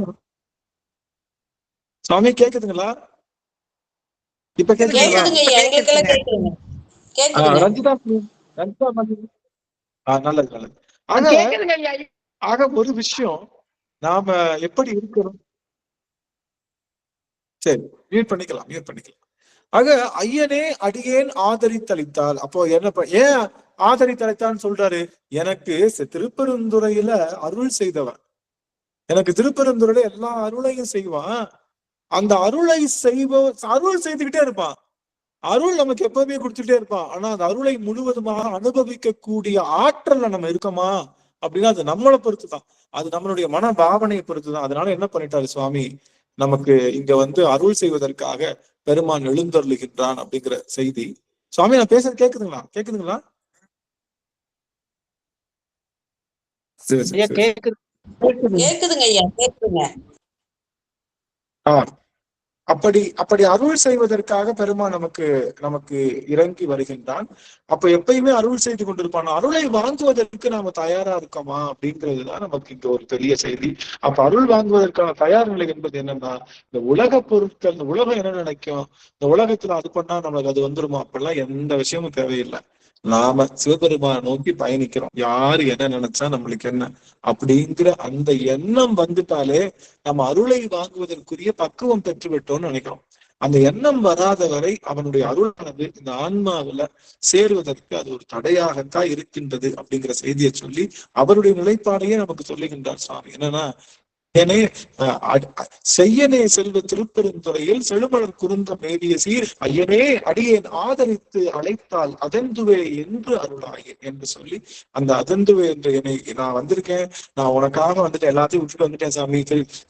சாமி கேக்குதுங்களா? இப்ப கேக்குதுங்களா? கேக்குதுங்க ஐயா, எங்களுக்கெல்லாம் கேக்குதுங்க. கேக்குதுங்க. ரஞ்சிதா ரஞ்சிதா நல்லது நல்லது. ஆக கேக்குதுங்க ஐயா. ஆக ஒரு விஷயம், நாம எப்படி இருக்கிறோம். சரி, மியூட் பண்ணிக்கலாம். ஆக ஐயனே அடியேன் ஆதரித்தளித்தால், அப்போ என்ன ஏன் ஆதரித்தளித்தான்னு சொல்றாரு? எனக்கு திருப்பெருந்துறையில அருள் செய்தவன், எனக்கு திருப்பெருந்துறையில எல்லா அருளையும் செய்வான். அந்த அருளை அருள் செய்துகிட்டே இருப்பான். அருள் நமக்கு எப்பவுமே கொடுத்துட்டே இருப்பான். ஆனா அந்த அருளை முழுவதுமாக அனுபவிக்க கூடிய ஆற்றல்ல நம்ம இருக்கோமா அப்படின்னா அது நம்மளை பொறுத்துதான். அது நம்மளுடைய மன பாவனையை பொறுத்துதான். அதனால என்ன பண்ணிட்டாரு சுவாமி, நமக்கு இங்க வந்து அருள் செய்வதற்காக பெருமான் எழுந்தருளுகின்றான் அப்படிங்கிற செய்தி. சுவாமி நான் பேசுறது கேக்குதுங்களா? சரி. கேக்குதுங்க ஐயா, கேக்குதுங்க. அப்படி அருள் செய்வதற்காக பெருமான் நமக்கு இறங்கி வருகின்றான். அப்ப எப்பயுமே அருள் செய்து கொண்டிருப்பான். அருளை வாங்குவதற்கு நாம தயாரா இருக்கோமா அப்படிங்கிறதுதான் நமக்கு இங்க ஒரு பெரிய செய்தி. அப்ப அருள் வாங்குவதற்கான தயார் நிலை என்பது என்னன்னா, இந்த உலக பொருட்கள், இந்த உலகம் என்ன நினைக்கும், இந்த உலகத்துல அது பண்ணா நமக்கு அது வந்துருமா, அப்படிலாம் எந்த விஷயமும் தேவையில்லை. நாம சிவபெருமான நோக்கி பயணிக்கிறோம். யாரு என்ன நினைச்சா நம்மளுக்கு என்ன அப்படிங்கிற அந்த எண்ணம் வந்துட்டாலே நம்ம அருளை வாங்குவதற்குரிய பக்குவம் பெற்று விட்டோம்னு நினைக்கிறோம். அந்த எண்ணம் வராத வரை அவனுடைய அருளானது இந்த ஆன்மாவில சேருவதற்கு அது ஒரு தடையாகத்தான் இருக்கின்றது அப்படிங்கிற செய்தியை சொல்லி அவருடைய நிலைப்பாடையே நமக்கு சொல்லுகின்றார் சுவாமி. என்னன்னா, ஏனே செய்யனே செல்வ திருப்பெருந்துறையில் செழுமலர் குறுந்த மேவிய சீர் ஐயனே அடியேன் ஆதரித்து அழைத்தால் அதந்துவே என்று அருளாயே என்று சொல்லி, அந்த அதந்துவே என்று என்னை நான் வந்திருக்கேன், நான் உனக்காக வந்துட்டு எல்லாத்தையும் விட்டுட்டு வந்துட்டேன் சாமி,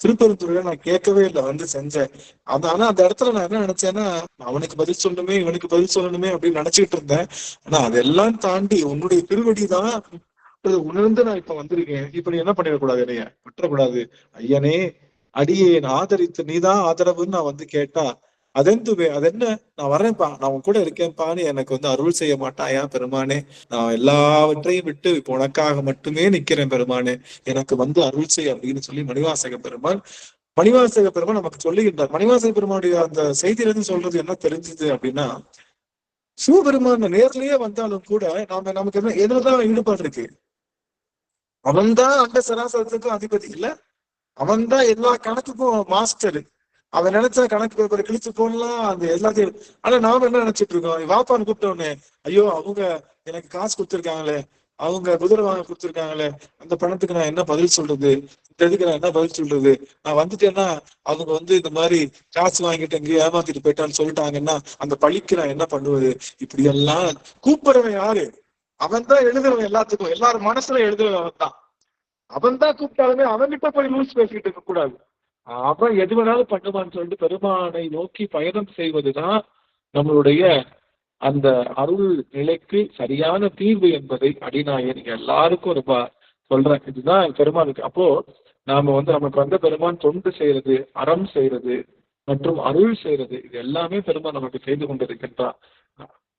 திருப்பெருந்துறையில நான் கேட்கவே இல்லை, வந்து செஞ்சேன். ஆனா அந்த இடத்துல நான் என்ன நினைச்சேன்னா, அவனுக்கு பதில் சொல்லணுமே இவனுக்கு பதில் சொல்லணுமே அப்படின்னு நினைச்சுக்கிட்டு இருந்தேன். ஆனா அதெல்லாம் தாண்டி உன்னுடைய திருவடிதான் உணர்ந்து நான் இப்ப வந்திருக்கேன். இப்ப நீ என்ன பண்ணிடக்கூடாது, என்னைய விட்டுறக்கூடாது. ஐயனே அடியேன் ஆதரித்து நீதான் ஆதரவுன்னு நான் வந்து கேட்டா அதெந்துவே அது என்ன, நான் வர்றேன்ப்பா, நான் உன் கூட இருக்கேன்ப்பான்னு எனக்கு வந்து அருள் செய்ய மாட்டாயா பெருமானே? நான் எல்லாவற்றையும் விட்டு இப்ப உனக்காக மட்டுமே நிக்கிறேன் பெருமானே, எனக்கு வந்து அருள் செய் அப்படின்னு சொல்லி மணிவாசக பெருமான் நமக்கு சொல்லுகின்றார். மணிவாசக பெருமானுடைய அந்த செய்தியிலிருந்து சொல்றது என்ன தெரிஞ்சது அப்படின்னா, சிவபெருமான நேர்லயே வந்தாலும் கூட நமக்கு என்ன எதுலதான் ஈடுபாடு இருக்கு? அவன்தான் அந்த சராசரத்துக்கும் அதிபதி இல்ல, அவன்தான் எல்லா கணக்குக்கும் மாஸ்டர். அவன் நினைச்சா கணக்கு பேப்பரை கிழிச்சு போடலாம், அந்த எல்லாத்தையும். ஆனா நாம என்ன நினைச்சிட்டு இருக்கோம், வாப்பான்னு கூப்பிட்டோன்னு, ஐயோ அவங்க எனக்கு காசு கொடுத்துருக்காங்களே, அவங்க குதிரை வாங்க கொடுத்துருக்காங்களே, அந்த பணத்துக்கு நான் என்ன பதில் சொல்றது, இந்த இதுக்கு நான் என்ன பதில் சொல்றது, நான் வந்துட்டேன்னா அவங்க வந்து இந்த மாதிரி காசு வாங்கிட்டு எங்கேயும் ஏமாத்திட்டு போயிட்டான்னு சொல்லிட்டாங்கன்னா அந்த பழிக்கு நான் என்ன பண்ணுவது, இப்படி எல்லாம் கூப்பிடுறவன் யாரு? அவன் தான் எழுதுறவன், எல்லாத்துக்கும் எல்லாரும் மனசுல எழுதுறவன் அவன் தான். அவன் தான் கூப்பிட்டாலுமே அவன்கிட்ட போய் ரூல்ஸ் பேசிட்டு இருக்க கூடாது. அவன் எது வேணாலும் பண்ணுவான்னு சொல்லிட்டு பெருமானை நோக்கி பயணம் செய்வதுதான் நம்மளுடைய அந்த அருள் நிலைக்கு சரியான தீர்வு என்பதை அடிநாயன் நீங்க எல்லாருக்கும் ரொம்ப சொல்றேன். இதுதான் பெருமானுக்கு. அப்போ நாம வந்து நமக்கு வந்த பெருமான் தொண்டு செய்யறது, அறம் செய்யறது மற்றும் அருள் செய்யறது, இது எல்லாமே பெருமான் நமக்கு செய்து கொண்டிருக்கின்றான்.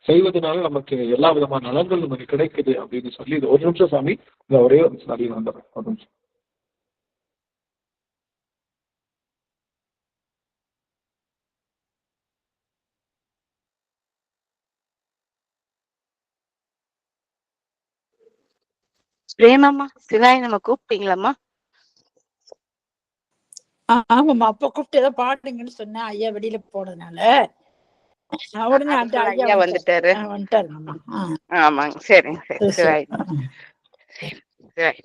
செய்வதனால நமக்கு எல்லா விதமான நலன்கள் நமக்கு கிடைக்குது அப்படின்னு சொல்லி, இது ஒரு நிமிஷம் சாமி, இந்த ஒரே ஒரு நிமிஷம் அறிய வந்துடுறேன், ஒரு நிமிஷம். பிரேமாம்மா, சிவாய் நம்ம கூப்பிட்டீங்களாம்மா? ஆமாம்மா, அப்ப கூப்பிட்டு ஏதோ பாடுங்கன்னு சொன்னேன், ஐயா வெளியில போனதுனால உடனே அந்த அதுக்குள்ள ஐயா ஐயா வந்துட்டாரு. வந்துட்டாருங்கம்மா. ஆமாங்க, சரிங்க, சரி, சிவாய் சிவாய்.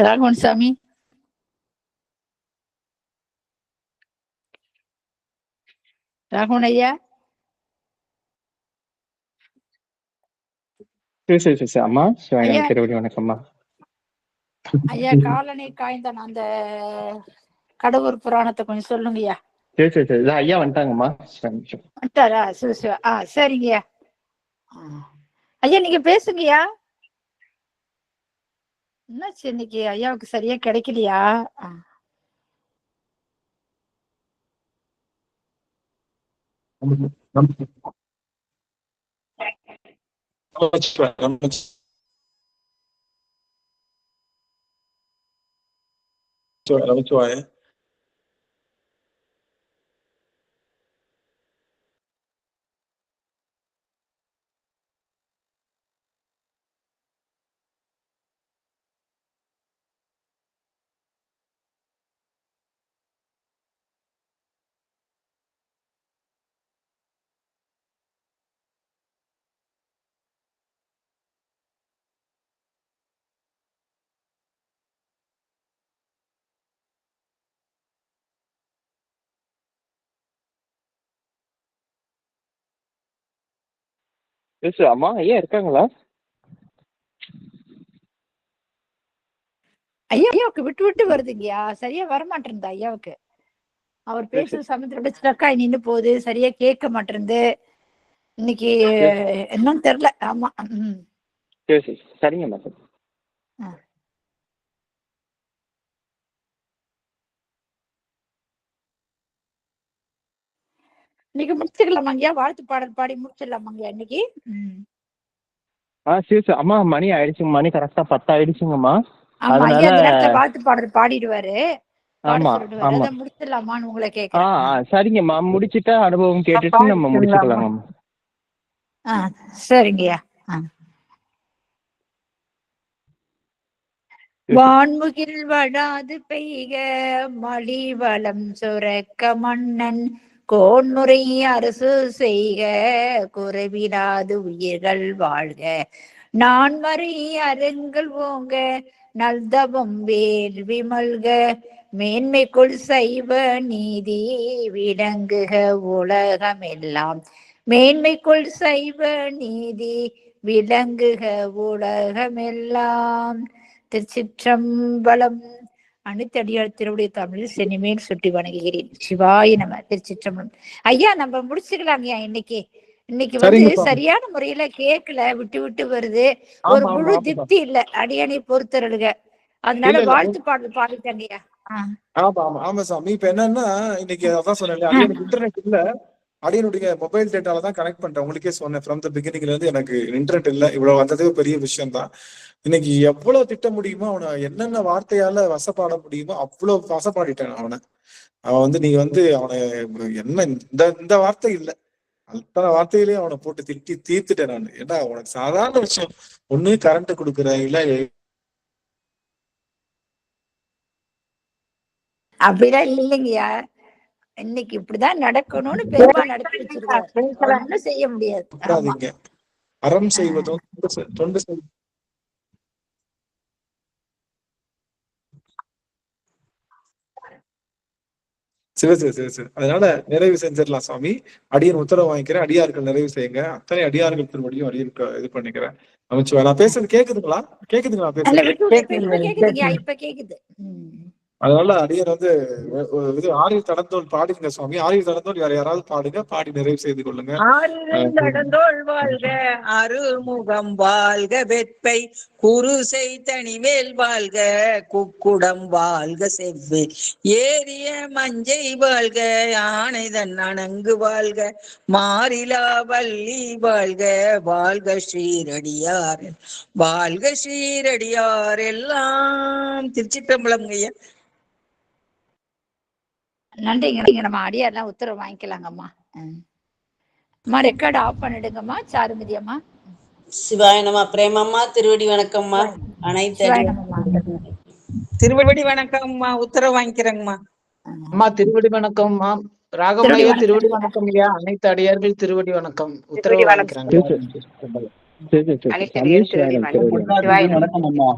ராகவன் சாமி, ராகவன் ஐயா. அம்மா சிவாயனம் திருவடி வணக்கம்மா. ஐயா காலனை காய்ந்தான் அந்த கடவுர் புராணத்தை கொஞ்சம் சொல்லுங்கய்யா. சரி ஐயா வந்துட்டாங்கம்மா. வந்துட்டாரா? சிவா. சரிங்கய்யா. ஐயா நீங்க பேசுங்கய்யா. என்னாச்சு இன்னைக்கு ஐயாவுக்கு சரியா கிடைக்கலையா? நமச்சிவாய. அம்மா ஐயா இருக்காங்களா? ஐயாவுக்கு விட்டு விட்டு வருதுங்கய்யா, சரியா வரமாட்டேருந்தா ஐயாவுக்கு. அவர் பேசுற சமயத்துல ஸ்ட்ரக்காய் நின்னு போகுது, சரியா கேட்க மாட்டேருந்து. இன்னைக்கு என்னன்னு தெரியல. ஆமா. சரிங்கம்மா. இன்னைக்கு முடிச்சுக்கலாமாங்கய்யா? வாழ்த்து பாடல் பாடி முடிச்சிடலாமாங்கய்யா இன்னைக்கு? அம்மா மணி ஆயிடுச்சுங்க. மணி கரெக்டா 10 ஆயிடுச்சுங்கம்மா. வாழ்த்து பாடல் பாடிடுவாரு. முடிச்சிடலாமான்னு உங்களை கேட்கிறேன். சரிங்கம்மா, முடிச்சுட்டா அனுபவம் கேட்டுட்டு நம்ம முடிச்சுக்கலாங்கம்மா. சரிங்கய்யா. வான்முகில் வடாது பெய்க மழி வளம் சுரக்க மன்னன் கோன்முறை அரசு செய்க குறைவிடாது உயிர்கள் வாழ்க நான்மறை அறங்கள் ஓங்க நல்தவம் வேள்வி மல்க மேன்மைக்குள் சைவ நீதி விளங்குக உலகமெல்லாம் மேன்மைக்குள் சைவ நீதி விளங்குக உலகமெல்லாம். திருச்சிற்றம்பலம். அனைத்தடியார் திருவுடைய தமிழில் சென்னிமேல் சுட்டி வணங்குகிறேன். சிவாய நம. திருச்சிற்றம்பலம். ஐயா நம்ம முடிச்சுக்கலாங்கய்யா இன்னைக்கு. இன்னைக்கு சரியான முறையில கேட்கல, விட்டு விட்டு வருது. ஒரு முழு திருப்தி இல்ல அடியனை பொறுத்தருளுக. அதனால வாழ்த்து பாடல் பாடிட்டாங்கய்யா. ஆமா சாமி. இப்ப என்னன்னா இன்னைக்கு அதான் சொன்னேன், இன்டர்நெட் இல்ல, அடியனுடைய மொபைல் டேட்டால தான் கனெக்ட் பண்றேன். உங்களுக்கே சொன்னேன், ஃப்ரம் த பிகினிங்ல இருந்து எனக்கு இன்டர்நெட் இல்ல. இவ்வளவு வந்ததே பெரிய விஷயம் தான். இன்னைக்கு எவ்வளவு திட்ட முடியுமோ அவனை என்னென்ன வார்த்தையால வசப்பாட முடியுமோ அவ்வளவு வசப்பாடிட்டேன் அவனை. அவன் நீ அவனை என்ன இந்த வார்த்தை இல்லை, அத்தனை வார்த்தையிலேயே அவனை போட்டு திட்டி தீர்த்துட்டேன் நான். ஏன்னா உனக்கு சாதாரண விஷயம், ஒண்ணு கரண்ட் கொடுக்குற இல்ல அப்படிலாம் இல்லைங்கய்யா. இன்னைக்கு இப்படிதான் நடக்கணும்னு பெருமா நடத்தி வச்சிருக்காரு. ஒண்ணும் செய்ய முடியாது. அறம் செய்வதும் தொண்டு செய்வதும். சரி. அதனால நிறைவு செஞ்சிடலாம் சாமி. அடியன் உத்தரவு வாங்கிக்கிறேன். அடியார்கள் நிறைவு செய்யுங்க. அத்தனை அடியார்கள் திரும்படியும் அடியனுக்கு இது பண்ணிக்கிறேன். அமைச்சு நான் பேசுறது கேக்குதுங்களா? இப்ப கேக்குது. அதனால அடியர் இது ஆறில் தடந்தோல் பாடுங்க சுவாமி. ஆறில் தடந்தோல் யாராவது பாடுங்க, பாடி நிறைவு செய்து கொள்ளுங்க. ஆறில் தடந்தோல் வாழ்க அருள்முகம் வாழ்க வெற்பை குருசை தனிவேல் வாழ்க குக்குடம் வாழ்க செவ்வே ஏரிய மஞ்சை வாழ்க ஆனைதன் அணங்கு வாழ்க மாறிலா வள்ளி வாழ்க வாழ்க ஸ்ரீரடியார் வாழ்க ஸ்ரீரடியார் எல்லாம். திருச்சிற்றம்பலம் ஐயா. நன்றிங்க. நம்ம அடியாரெல்லாம் உத்தரவு வாங்கிக்கலாங்கம்மா. அம்மா ரெக்கார்டு ஆஃப் பண்ணிடுங்கம்மா. சாருமதி அம்மா. சிவாய நம. பிரேமம்மா திருவடி வணக்கம்மா. அனைத்து திருவடி வணக்கம்மா. உத்தரவு வாங்கிக்கிறேங்கம்மா. அம்மா திருவடி வணக்கம்மா. ராகமையா திருவடி வணக்கம் ஐயா. அனைத்து அடியார்கள் திருவடி வணக்கம். உத்தரவு வாங்கிக்கிறாங்க. வணக்கம் அம்மா.